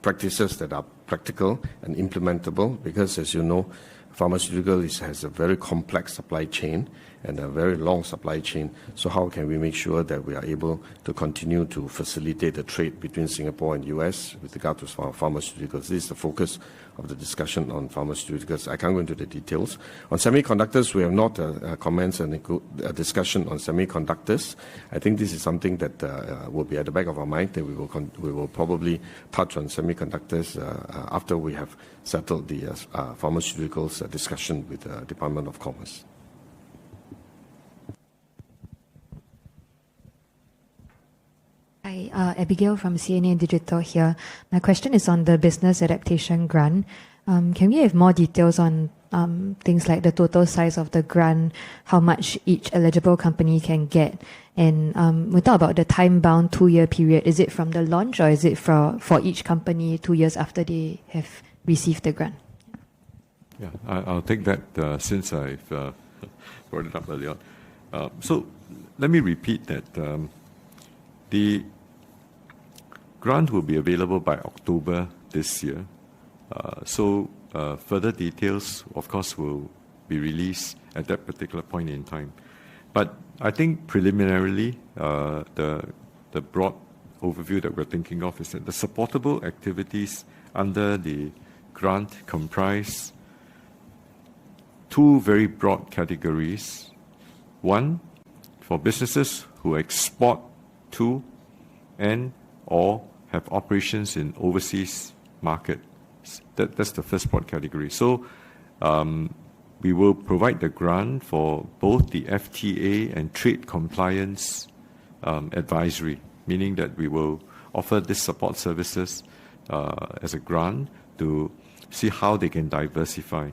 practices that are practical and implementable, because, as you know, pharmaceutical has a very complex supply chain and a very long supply chain. So how can we make sure that we are able to continue to facilitate the trade between Singapore and US with regard to pharmaceuticals? This is the focus of the discussion on pharmaceuticals. I can't go into the details. On semiconductors, we have not commenced a discussion on semiconductors. I think this is something that will be at the back of our mind, that we will probably touch on semiconductors after we have settled the pharmaceuticals discussion with the Department of Commerce. Hi, Abigail from CNA Digital here. My question is on the business adaptation grant. Can we have more details on things like the total size of the grant, how much each eligible company can get? And we talk about the time-bound 2-year period. Is it from the launch, or is it for each company 2 years after they have received the grant? Yeah, I'll take that since I've brought it up earlier on. So let me repeat that the grant will be available by October this year. So further details, of course, will be released at that particular point in time. But I think preliminarily, the broad overview that we're thinking of is that the supportable activities under the grant comprise 2 very broad categories. One, for businesses who export to and or have operations in overseas markets. That's the first broad category. So we will provide the grant for both the FTA and trade compliance advisory, meaning that we will offer this support services as a grant to see how they can diversify.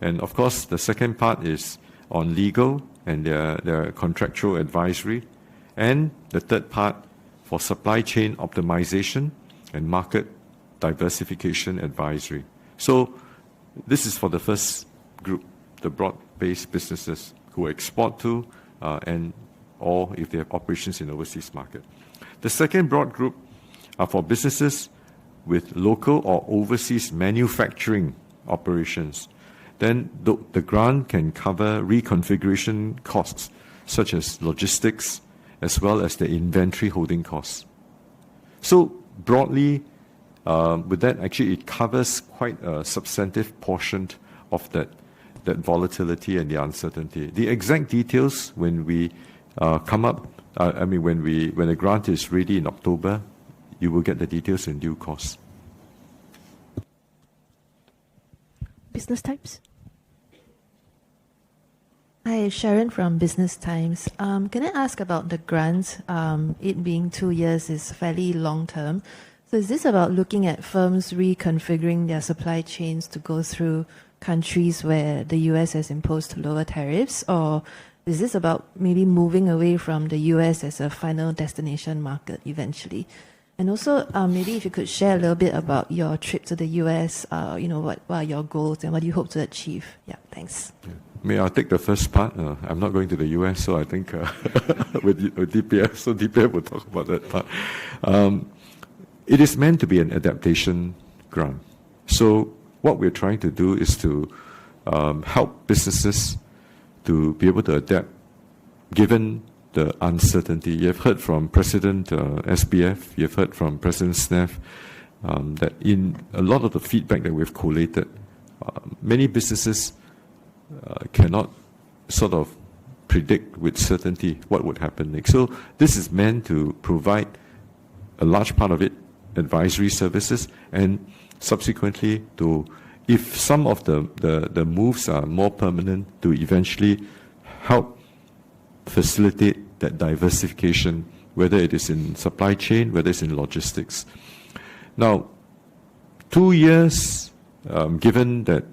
And of course, the second part is on legal and their contractual advisory. And the third part for supply chain optimization and market diversification advisory. So this is for the first group, the broad-based businesses who export to and or if they have operations in overseas market. The second broad group are for businesses with local or overseas manufacturing operations. Then the grant can cover reconfiguration costs such as logistics as well as the inventory holding costs. So broadly, with that, actually it covers quite a substantive portion of that volatility and the uncertainty. The exact details when we come up, when the grant is ready in October, you will get the details in due course. Business Times. Hi, Sharon from Business Times. Can I ask about the grants? It being 2 years is fairly long term. So is this about looking at firms reconfiguring their supply chains to go through countries where the US has imposed lower tariffs? Or is this about maybe moving away from the US as a final destination market eventually? And also, maybe if you could share a little bit about your trip to the US, what are your goals and what do you hope to achieve? Yeah, thanks. Yeah. May I take the first part? I'm not going to the US, so I think with DPF, so DPF will talk about that part. It is meant to be an adaptation grant. So what we're trying to do is to help businesses to be able to adapt given the uncertainty. You've heard from President SBF, you've heard from President SNEF, that in a lot of the feedback that we've collated, many businesses cannot sort of predict with certainty what would happen next. So this is meant to provide a large part of it advisory services, and subsequently to, if some of the moves are more permanent, to eventually help facilitate that diversification, whether it is in supply chain, whether it's in logistics. Now, 2 years, given that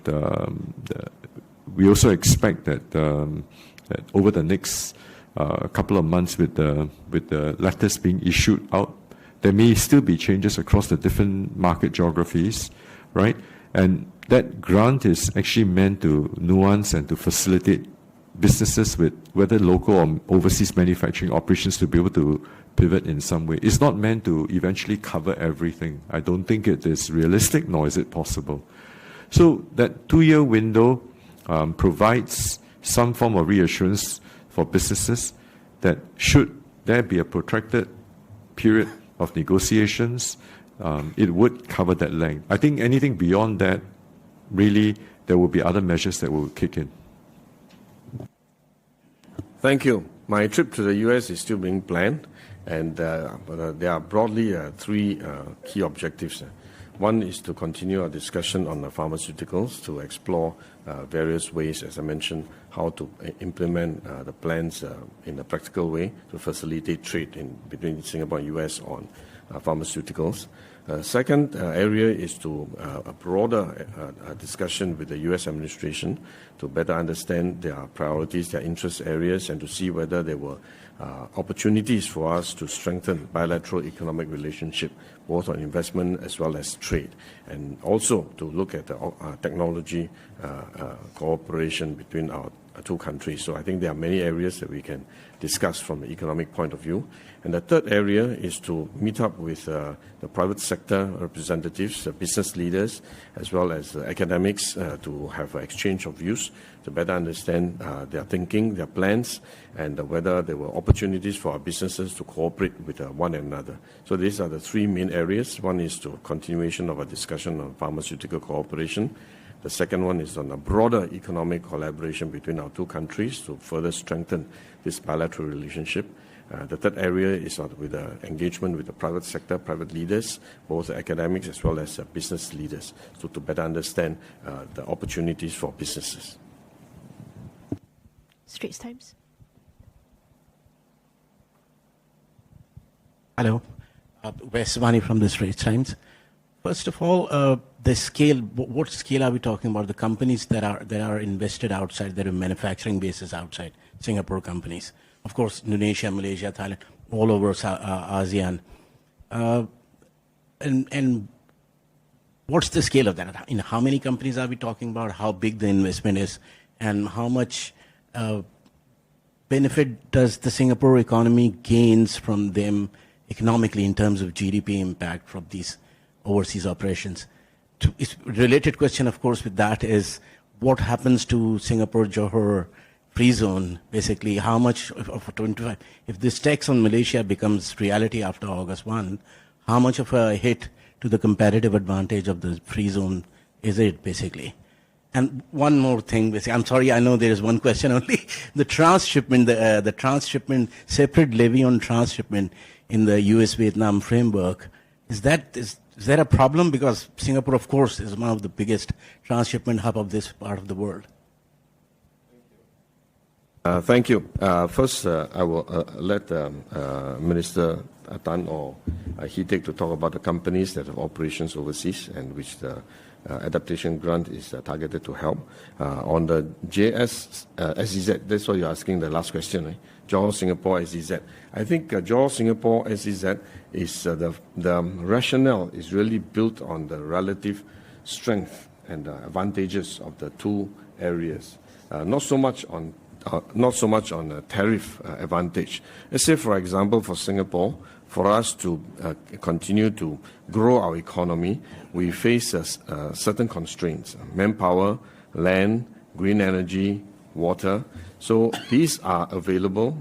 we also expect that, that over the next couple of months with the letters being issued out, there may still be changes across the different market geographies, right? And that grant is actually meant to nuance and to facilitate businesses with whether local or overseas manufacturing operations to be able to pivot in some way. It's not meant to eventually cover everything. I don't think it is realistic, nor is it possible. So that 2-year window provides some form of reassurance for businesses that should there be a protracted period of negotiations, it would cover that length. I think anything beyond that, really, there will be other measures that will kick in. Thank you. My trip to the US is still being planned, and there are broadly 3 key objectives. One is to continue our discussion on the pharmaceuticals, to explore various ways, as I mentioned, how to implement the plans in a practical way to facilitate trade between Singapore and US on pharmaceuticals. Second area is to a broader discussion with the US administration to better understand their priorities, their interest areas, and to see whether there were opportunities for us to strengthen bilateral economic relationship, both on investment as well as trade, and also to look at the technology cooperation between our 2 countries. So I think there are many areas that we can discuss from an economic point of view. And the third area is to meet up with the private sector representatives, business leaders, as well as academics to have an exchange of views to better understand their thinking, their plans, and whether there were opportunities for our businesses to cooperate with one another. So these are the 3 main areas. One is to continuation of a discussion on pharmaceutical cooperation. The second one is on a broader economic collaboration between our 2 countries to further strengthen this bilateral relationship. The third area is with engagement with the private sector, private leaders, both academics as well as business leaders, so to better understand the opportunities for businesses. Straits Times. Hello, Wes Vani from the Straits Times. First of all, the scale. What scale are we talking about? The companies that are invested outside, that are manufacturing bases outside Singapore companies. Of course, Indonesia, Malaysia, Thailand, all over ASEAN. And what's the scale of that? In how many companies are we talking about? How big the investment is, and how much benefit does the Singapore economy gains from them economically in terms of GDP impact from these overseas operations? It's related question, of course, with that is what happens to Singapore-Johor free zone, basically how much of 25, if this tax on Malaysia becomes reality after August 1, how much of a hit to the competitive advantage of the free zone is it, basically? And one more thing, basically, I'm sorry, I know there is one question only. The transshipment, the transshipment, separate levy on transshipment in the US-Vietnam framework, is there a problem? Because Singapore, of course, is one of the biggest transshipment hub of this part of the world. Thank you. First, I will let Minister Tan or Hitek to talk about the companies that have operations overseas and which the adaptation grant is targeted to help. On the SEZ, that's what you're asking the last question, right? Johor Singapore SEZ. I think Johor Singapore SEZ is the rationale is really built on the relative strength and advantages of the 2 areas, not so much on tariff advantage. Let's say, for example, for Singapore, for us to continue to grow our economy, we face certain constraints: manpower, land, green energy, water. So these are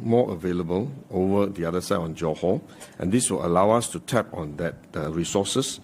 more available over the other side on Johor, and this will allow us to tap on that resources.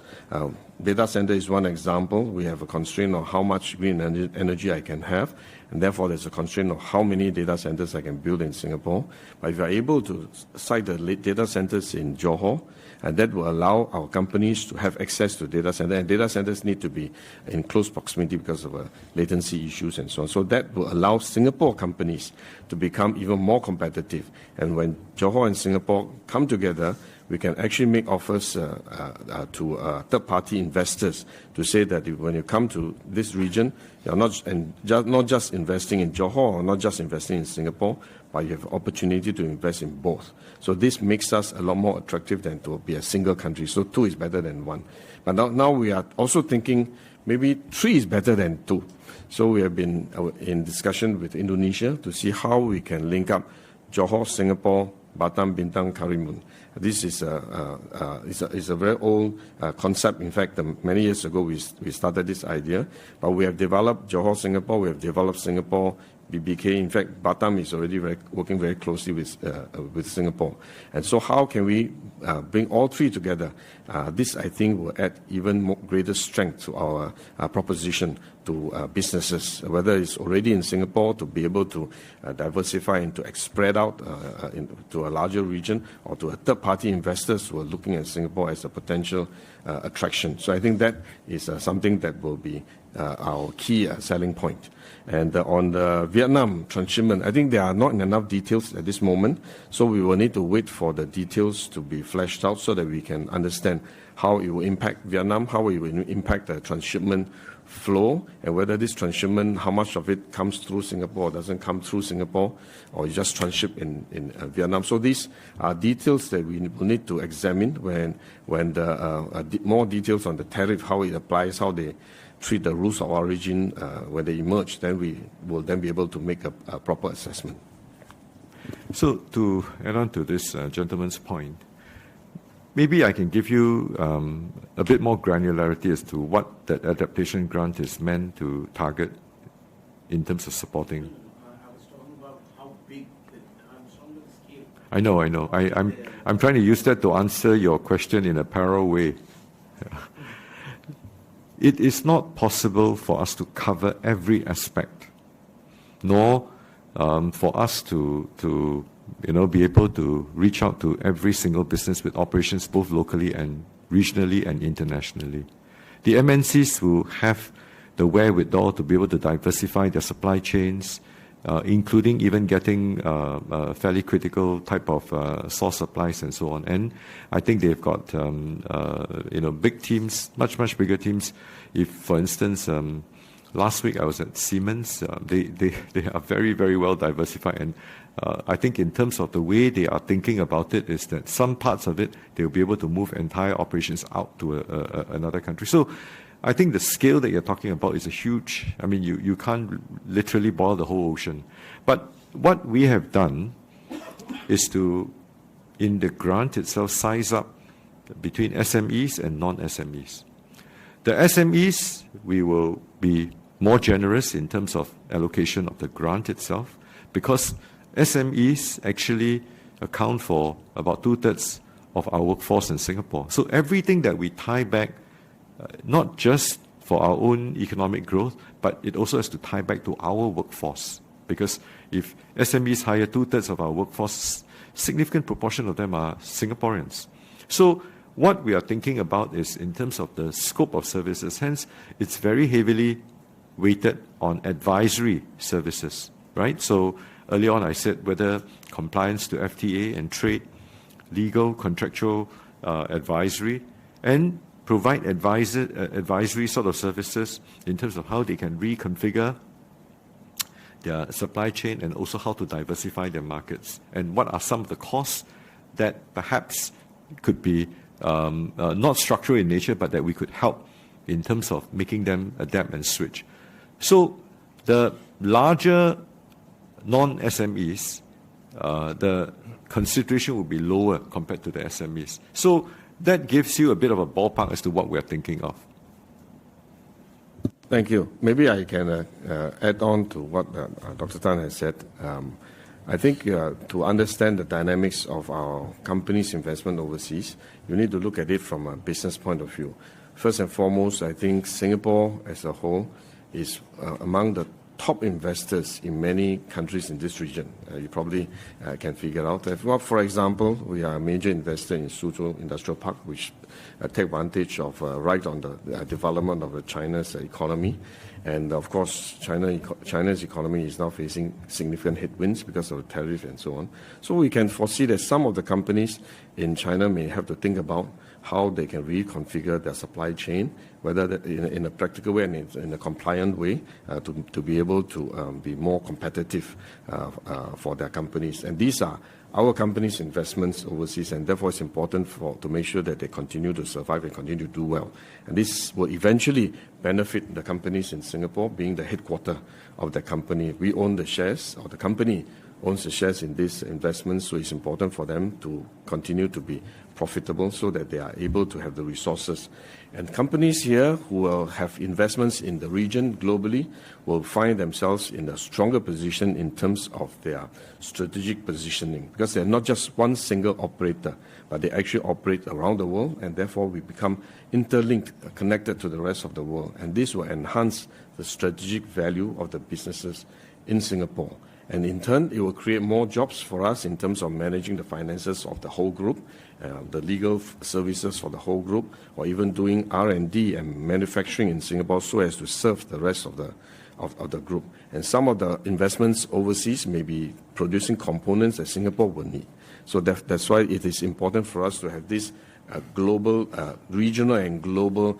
Data center is one example. We have a constraint on how much green energy I can have, and therefore there's a constraint of how many data centers I can build in Singapore. But if we are able to site the data centers in Johor, and that will allow our companies to have access to data centers, and data centers need to be in close proximity because of latency issues and so on. So that will allow Singapore companies to become even more competitive. And when Johor and Singapore come together, we can actually make offers to third-party investors to say that when you come to this region, you're not just investing in Johor or not just investing in Singapore, but you have opportunity to invest in both. So this makes us a lot more attractive than to be a single country. So 2 is better than 1. But now we are also thinking maybe 3 is better than 2. So we have been in discussion with Indonesia to see how we can link up Johor, Singapore, Batam, Bintang, Karimun. This is a very old concept. In fact, many years ago we started this idea, but we have developed Johor, Singapore. We have developed Singapore, BBK. In fact, Batam is already working very closely with Singapore. And so how can we bring all 3 together? This, I think, will add even more greater strength to our proposition to businesses, whether it's already in Singapore, to be able to diversify and to spread out to a larger region, or to a third-party investors who are looking at Singapore as a potential attraction. So I think that is something that will be our key selling point. And on the Vietnam transshipment, I think there are not enough details at this moment, so we will need to wait for the details to be fleshed out so that we can understand how it will impact Vietnam, how it will impact the transshipment flow, and whether this transshipment, how much of it comes through Singapore or doesn't come through Singapore, or just transship in Vietnam. So these are details that we will need to examine when the more details on the tariff, how it applies, how they treat the rules of origin when they emerge, then we will then be able to make a proper assessment. So to add on to this gentleman's point, maybe I can give you a bit more granularity as to what that adaptation grant is meant to target in terms of supporting. I was talking about how big the scale. I know. I'm trying to use that to answer your question in a parallel way. It is not possible for us to cover every aspect, nor for us to be able to reach out to every single business with operations both locally and regionally and internationally. The MNCs who have the wherewithal to be able to diversify their supply chains, including even getting fairly critical type of source supplies and so on. And I think they've got big teams, much bigger teams. If, for instance, last week I was at Siemens, they are very, very well diversified. And I think in terms of the way they are thinking about it is that some parts of it, they'll be able to move entire operations out to another country. So I think the scale that you're talking about is a huge, I mean, you can't literally boil the whole ocean. But what we have done is to, in the grant itself, size up between SMEs and non-SMEs. The SMEs, we will be more generous in terms of allocation of the grant itself, because SMEs actually account for about 2/3 of our workforce in Singapore. So everything that we tie back, not just for our own economic growth, but it also has to tie back to our workforce. Because if SMEs hire 2/3 of our workforce, significant proportion of them are Singaporeans. So what we are thinking about is in terms of the scope of services. Hence, it's very heavily weighted on advisory services, right? So earlier on I said whether compliance to FTA and trade, legal, contractual advisory, and provide advisory sort of services in terms of how they can reconfigure their supply chain and also how to diversify their markets. And what are some of the costs that perhaps could be not structural in nature, but that we could help in terms of making them adapt and switch. So the larger non-SMEs, the consideration will be lower compared to the SMEs. So that gives you a bit of a ballpark as to what we're thinking of. Thank you. Maybe I can add on to what Dr. Tan has said. I think to understand the dynamics of our company's investment overseas, you need to look at it from a business point of view. First and foremost, I think Singapore as a whole is among the top investors in many countries in this region. You probably can figure out. For example, we are a major investor in Suzhou Industrial Park, which take advantage of right on the development of China's economy. And of course, China's economy is now facing significant headwinds because of the tariff and so on. So we can foresee that some of the companies in China may have to think about how they can reconfigure their supply chain, whether in a practical way and in a compliant way, to be able to be more competitive for their companies. And these are our companies' investments overseas, and therefore it's important to make sure that they continue to survive and continue to do well. And this will eventually benefit the companies in Singapore, being the headquarter of the company. We own the shares, or the company owns the shares in these investments, so it's important for them to continue to be profitable so that they are able to have the resources. And companies here who will have investments in the region globally will find themselves in a stronger position in terms of their strategic positioning, because they're not just one single operator, but they actually operate around the world, and therefore we become interlinked, connected to the rest of the world. And this will enhance the strategic value of the businesses in Singapore. And in turn, it will create more jobs for us in terms of managing the finances of the whole group, the legal services for the whole group, or even doing R&D and manufacturing in Singapore so as to serve the rest of the group. And some of the investments overseas may be producing components that Singapore will need. So that's why it is important for us to have this global, regional and global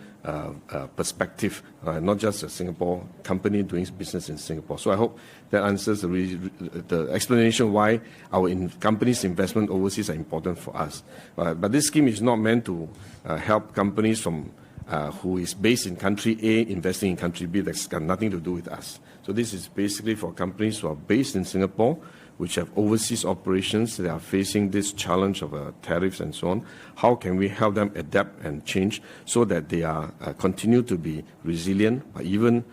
perspective, not just a Singapore company doing business in Singapore. So I hope that answers the explanation why our companies' investment overseas are important for us. But this scheme is not meant to help companies from who is based in country A investing in country B. That's got nothing to do with us. So this is basically for companies who are based in Singapore, which have overseas operations that are facing this challenge of tariffs and so on. How can we help them adapt and change so that they are continue to be resilient, but even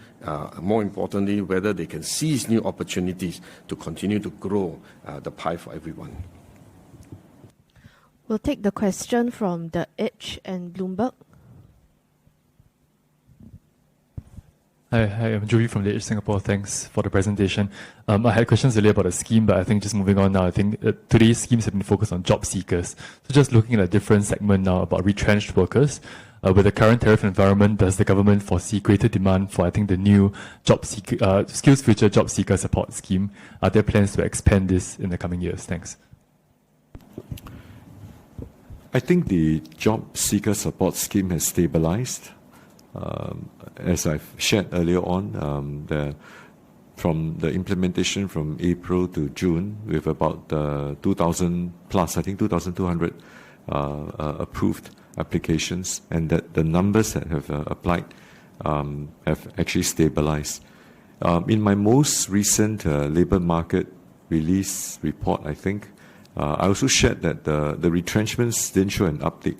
more importantly, whether they can seize new opportunities to continue to grow the pie for everyone. We'll take the question from The Edge and Bloomberg. Hi, I'm Joey from The Edge Singapore. Thanks for the presentation. I had questions earlier about the scheme, but I think just moving on now, I think today's schemes have been focused on job seekers. So just looking at a different segment now about retrenched workers. With the current tariff environment, does the government foresee greater demand for, I think, the new Skills Future Job Seeker Support Scheme? Are there plans to expand this in the coming years? Thanks. I think the Job Seeker Support Scheme has stabilized. As I've shared earlier on, from the implementation from April to June, we have about 2,000 plus, I think 2,200 approved applications, and that the numbers that have applied have actually stabilized. In my most recent labor market release report, I think, I also shared that the retrenchments didn't show an uptick.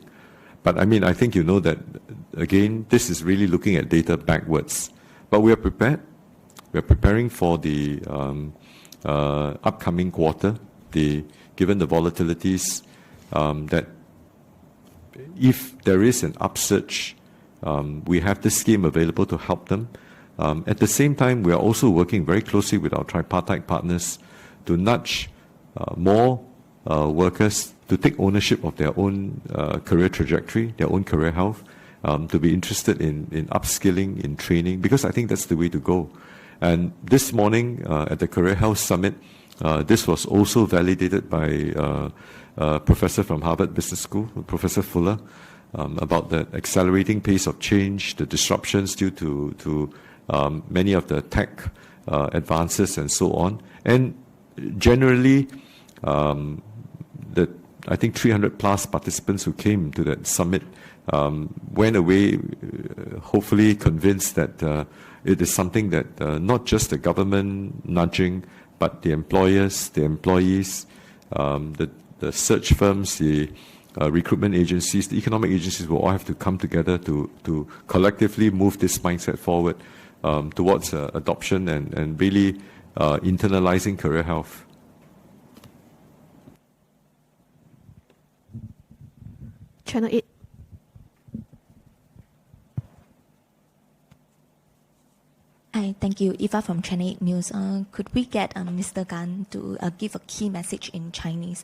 But I mean, I think you know that, again, this is really looking at data backwards. But we are prepared. We are preparing for the upcoming quarter, given the volatilities, that if there is an upsurge, we have this scheme available to help them. At the same time, we are also working very closely with our tripartite partners to nudge more workers to take ownership of their own career trajectory, their own career health, to be interested in upskilling, in training, because I think that's the way to go. And this morning at the Career Health Summit, this was also validated by a professor from Harvard Business School, Professor Fuller, about the accelerating pace of change, the disruptions due to many of the tech advances and so on. And generally, I think 300 plus participants who came to that summit went away hopefully convinced that it is something that not just the government nudging, but the employers, the employees, the search firms, the recruitment agencies, the economic agencies will all have to come together to collectively move this mindset forward towards adoption and really internalizing career health. Channel 8. Hi, thank you. Eva from Channel 8 News. Could we get Mr. Gan to give a key message in Chinese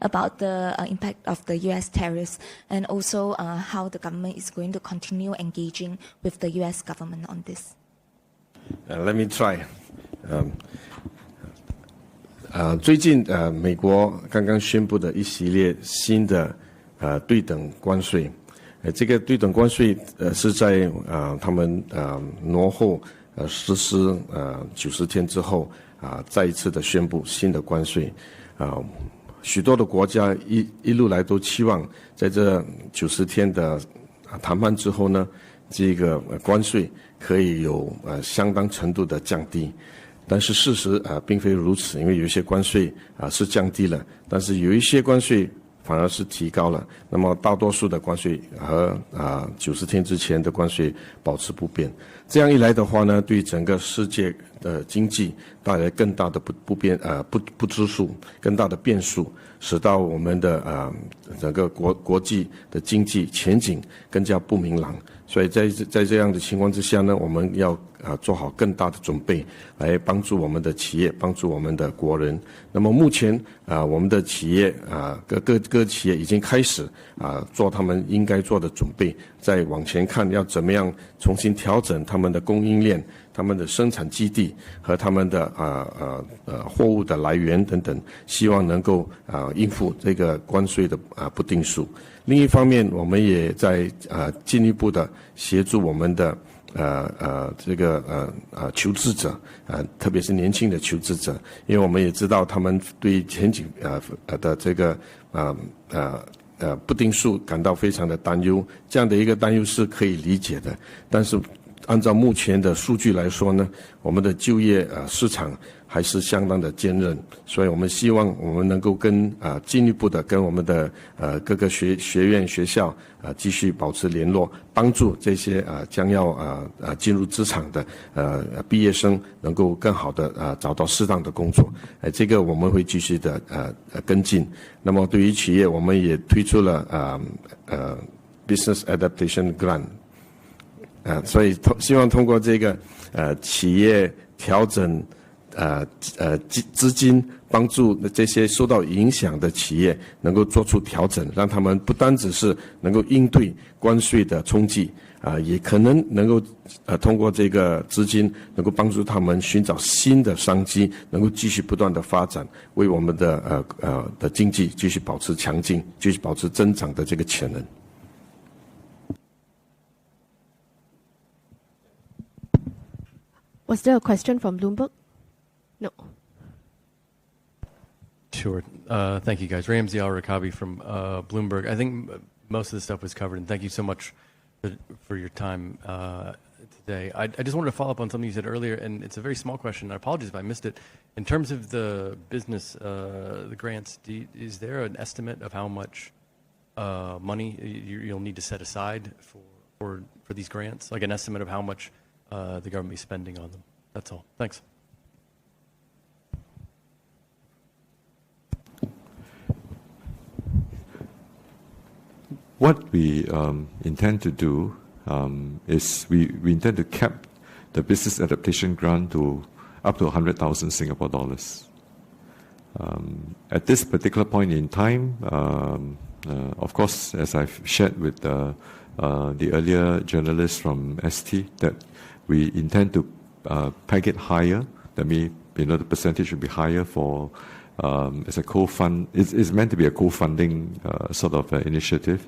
about the impact of the US tariffs, and also how the government is going to continue engaging with the US government on this? Let me try. 最近美国刚刚宣布的一系列新的对等关税。这个对等关税是在他们挪后实施90天之后再一次的宣布新的关税。许多的国家一路来都期望在这90天的谈判之后呢，这个关税可以有相当程度的降低。但是事实并非如此，因为有一些关税是降低了，但是有一些关税反而是提高了。那么大多数的关税和90天之前的关税保持不变。这样一来的话呢，对整个世界的经济带来更大的不知数，更大的变数，使到我们的整个国际的经济前景更加不明朗。所以在这样的情况之下呢，我们要做好更大的准备，来帮助我们的企业，帮助我们的国人。那么目前我们的企业各企业已经开始做他们应该做的准备，再往前看要怎么样重新调整他们的供应链、他们的生产基地和他们的货物的来源等等，希望能够应付这个关税的不定数。另一方面，我们也在进一步的协助我们的求职者特别是年轻的求职者，因为我们也知道他们对前景的这个不定数感到非常的担忧，这样的一个担忧是可以理解的。但是按照目前的数据来说呢，我们的就业市场还是相当的坚韧，所以我们希望我们能够进一步的跟我们的各个学院学校继续保持联络，帮助这些将要进入职场的毕业生能够更好的找到适当的工作。这个我们会继续的跟进。那么对于企业，我们也推出了Business Adaptation Grant。所以希望通过这个企业调整资金，帮助这些受到影响的企业能够做出调整，让他们不单只是能够应对关税的冲击也可能能够通过这个资金能够帮助他们寻找新的商机，能够继续不断的发展，为我们的经济继续保持强劲，继续保持增长的这个潜能。Was there a question from Bloomberg? No. Sure. Thank you, guys. Ramsey Al-Rakabi from Bloomberg. I think most of the stuff was covered, and thank you so much for your time today. I just wanted to follow up on something you said earlier, and it's a very small question. I apologize if I missed it. In terms of the business, the grants, is there an estimate of how much money you'll need to set aside for these grants? Like an estimate of how much the government be spending on them? That's all. Thanks. What we intend to do is we intend to cap the business adaptation grant to up to 100,000 Singapore dollars. At this particular point in time, of course, as I've shared with the earlier journalists from ST, that we intend to peg it higher. That means, the percentage will be higher for as a co-fund. It's meant to be a co-funding sort of initiative,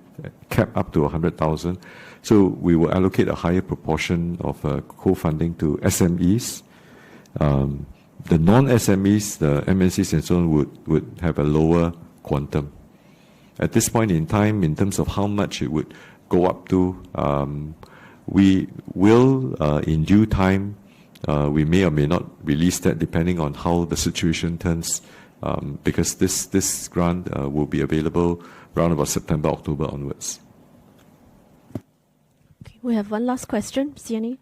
capped up to 100,000. So we will allocate a higher proportion of co-funding to SMEs. The non-SMEs, the MNCs and so on, would have a lower quantum. At this point in time, in terms of how much it would go up to, we will, in due time, we may or may not release that depending on how the situation turns, because this grant will be available around about September, October onwards. Okay, we have one last question. CNA.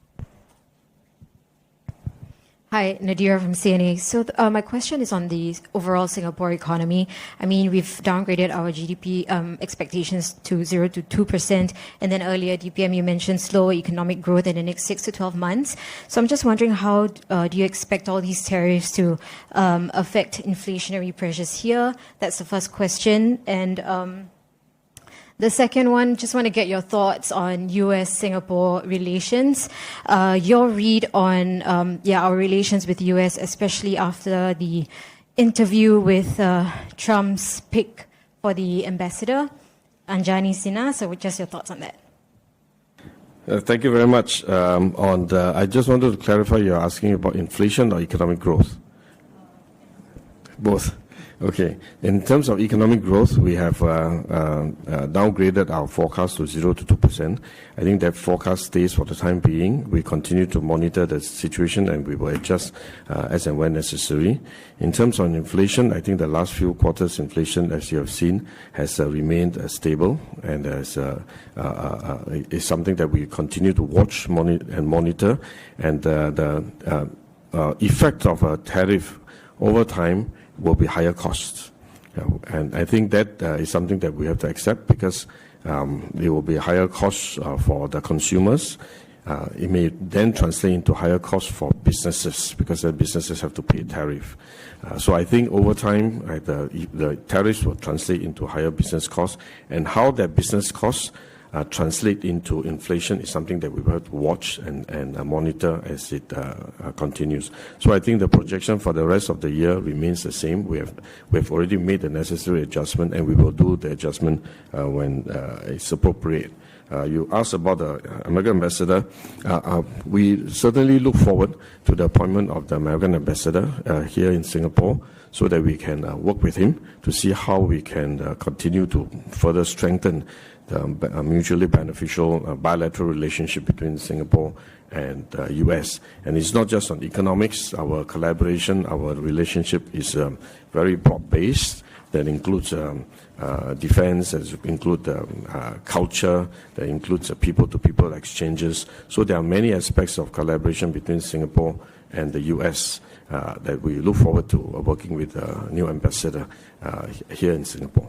Hi, Nadira from CNA. So my question is on the overall Singapore economy. I mean, we've downgraded our GDP expectations to 0 to 2%. And then earlier, DPM, you mentioned slower economic growth in the next 6 to 12 months. So I'm just wondering, how do you expect all these tariffs to affect inflationary pressures here? That's the first question. And the second one, just want to get your thoughts on US-Singapore relations. Your read on our relations with the US, especially after the interview with Trump's pick for the ambassador. Anjani Sinha. So just your thoughts on that. Thank you very much. I just wanted to clarify, you're asking about inflation or economic growth? Both. Okay. In terms of economic growth, we have downgraded our forecast to 0 to 2%. I think that forecast stays for the time being. We continue to monitor the situation and we will adjust as and when necessary. In terms of inflation, I think the last few quarters inflation, as you have seen, has remained stable and is something that we continue to watch and monitor. And the effect of a tariff over time will be higher costs. And I think that is something that we have to accept because there will be higher costs for the consumers. It may then translate into higher costs for businesses because the businesses have to pay a tariff. So I think over time, the tariffs will translate into higher business costs, and how that business costs translate into inflation is something that we will have to watch and monitor as it continues. So I think the projection for the rest of the year remains the same. We have already made the necessary adjustment, and we will do the adjustment when it's appropriate. You asked about the American ambassador. We certainly look forward to the appointment of the American ambassador here in Singapore so that we can work with him to see how we can continue to further strengthen the mutually beneficial bilateral relationship between Singapore and US. And it's not just on economics. Our collaboration, our relationship is very broad-based. That includes defense, that includes culture, that includes people-to-people exchanges. So there are many aspects of collaboration between Singapore and the US that we look forward to working with the new ambassador here in Singapore.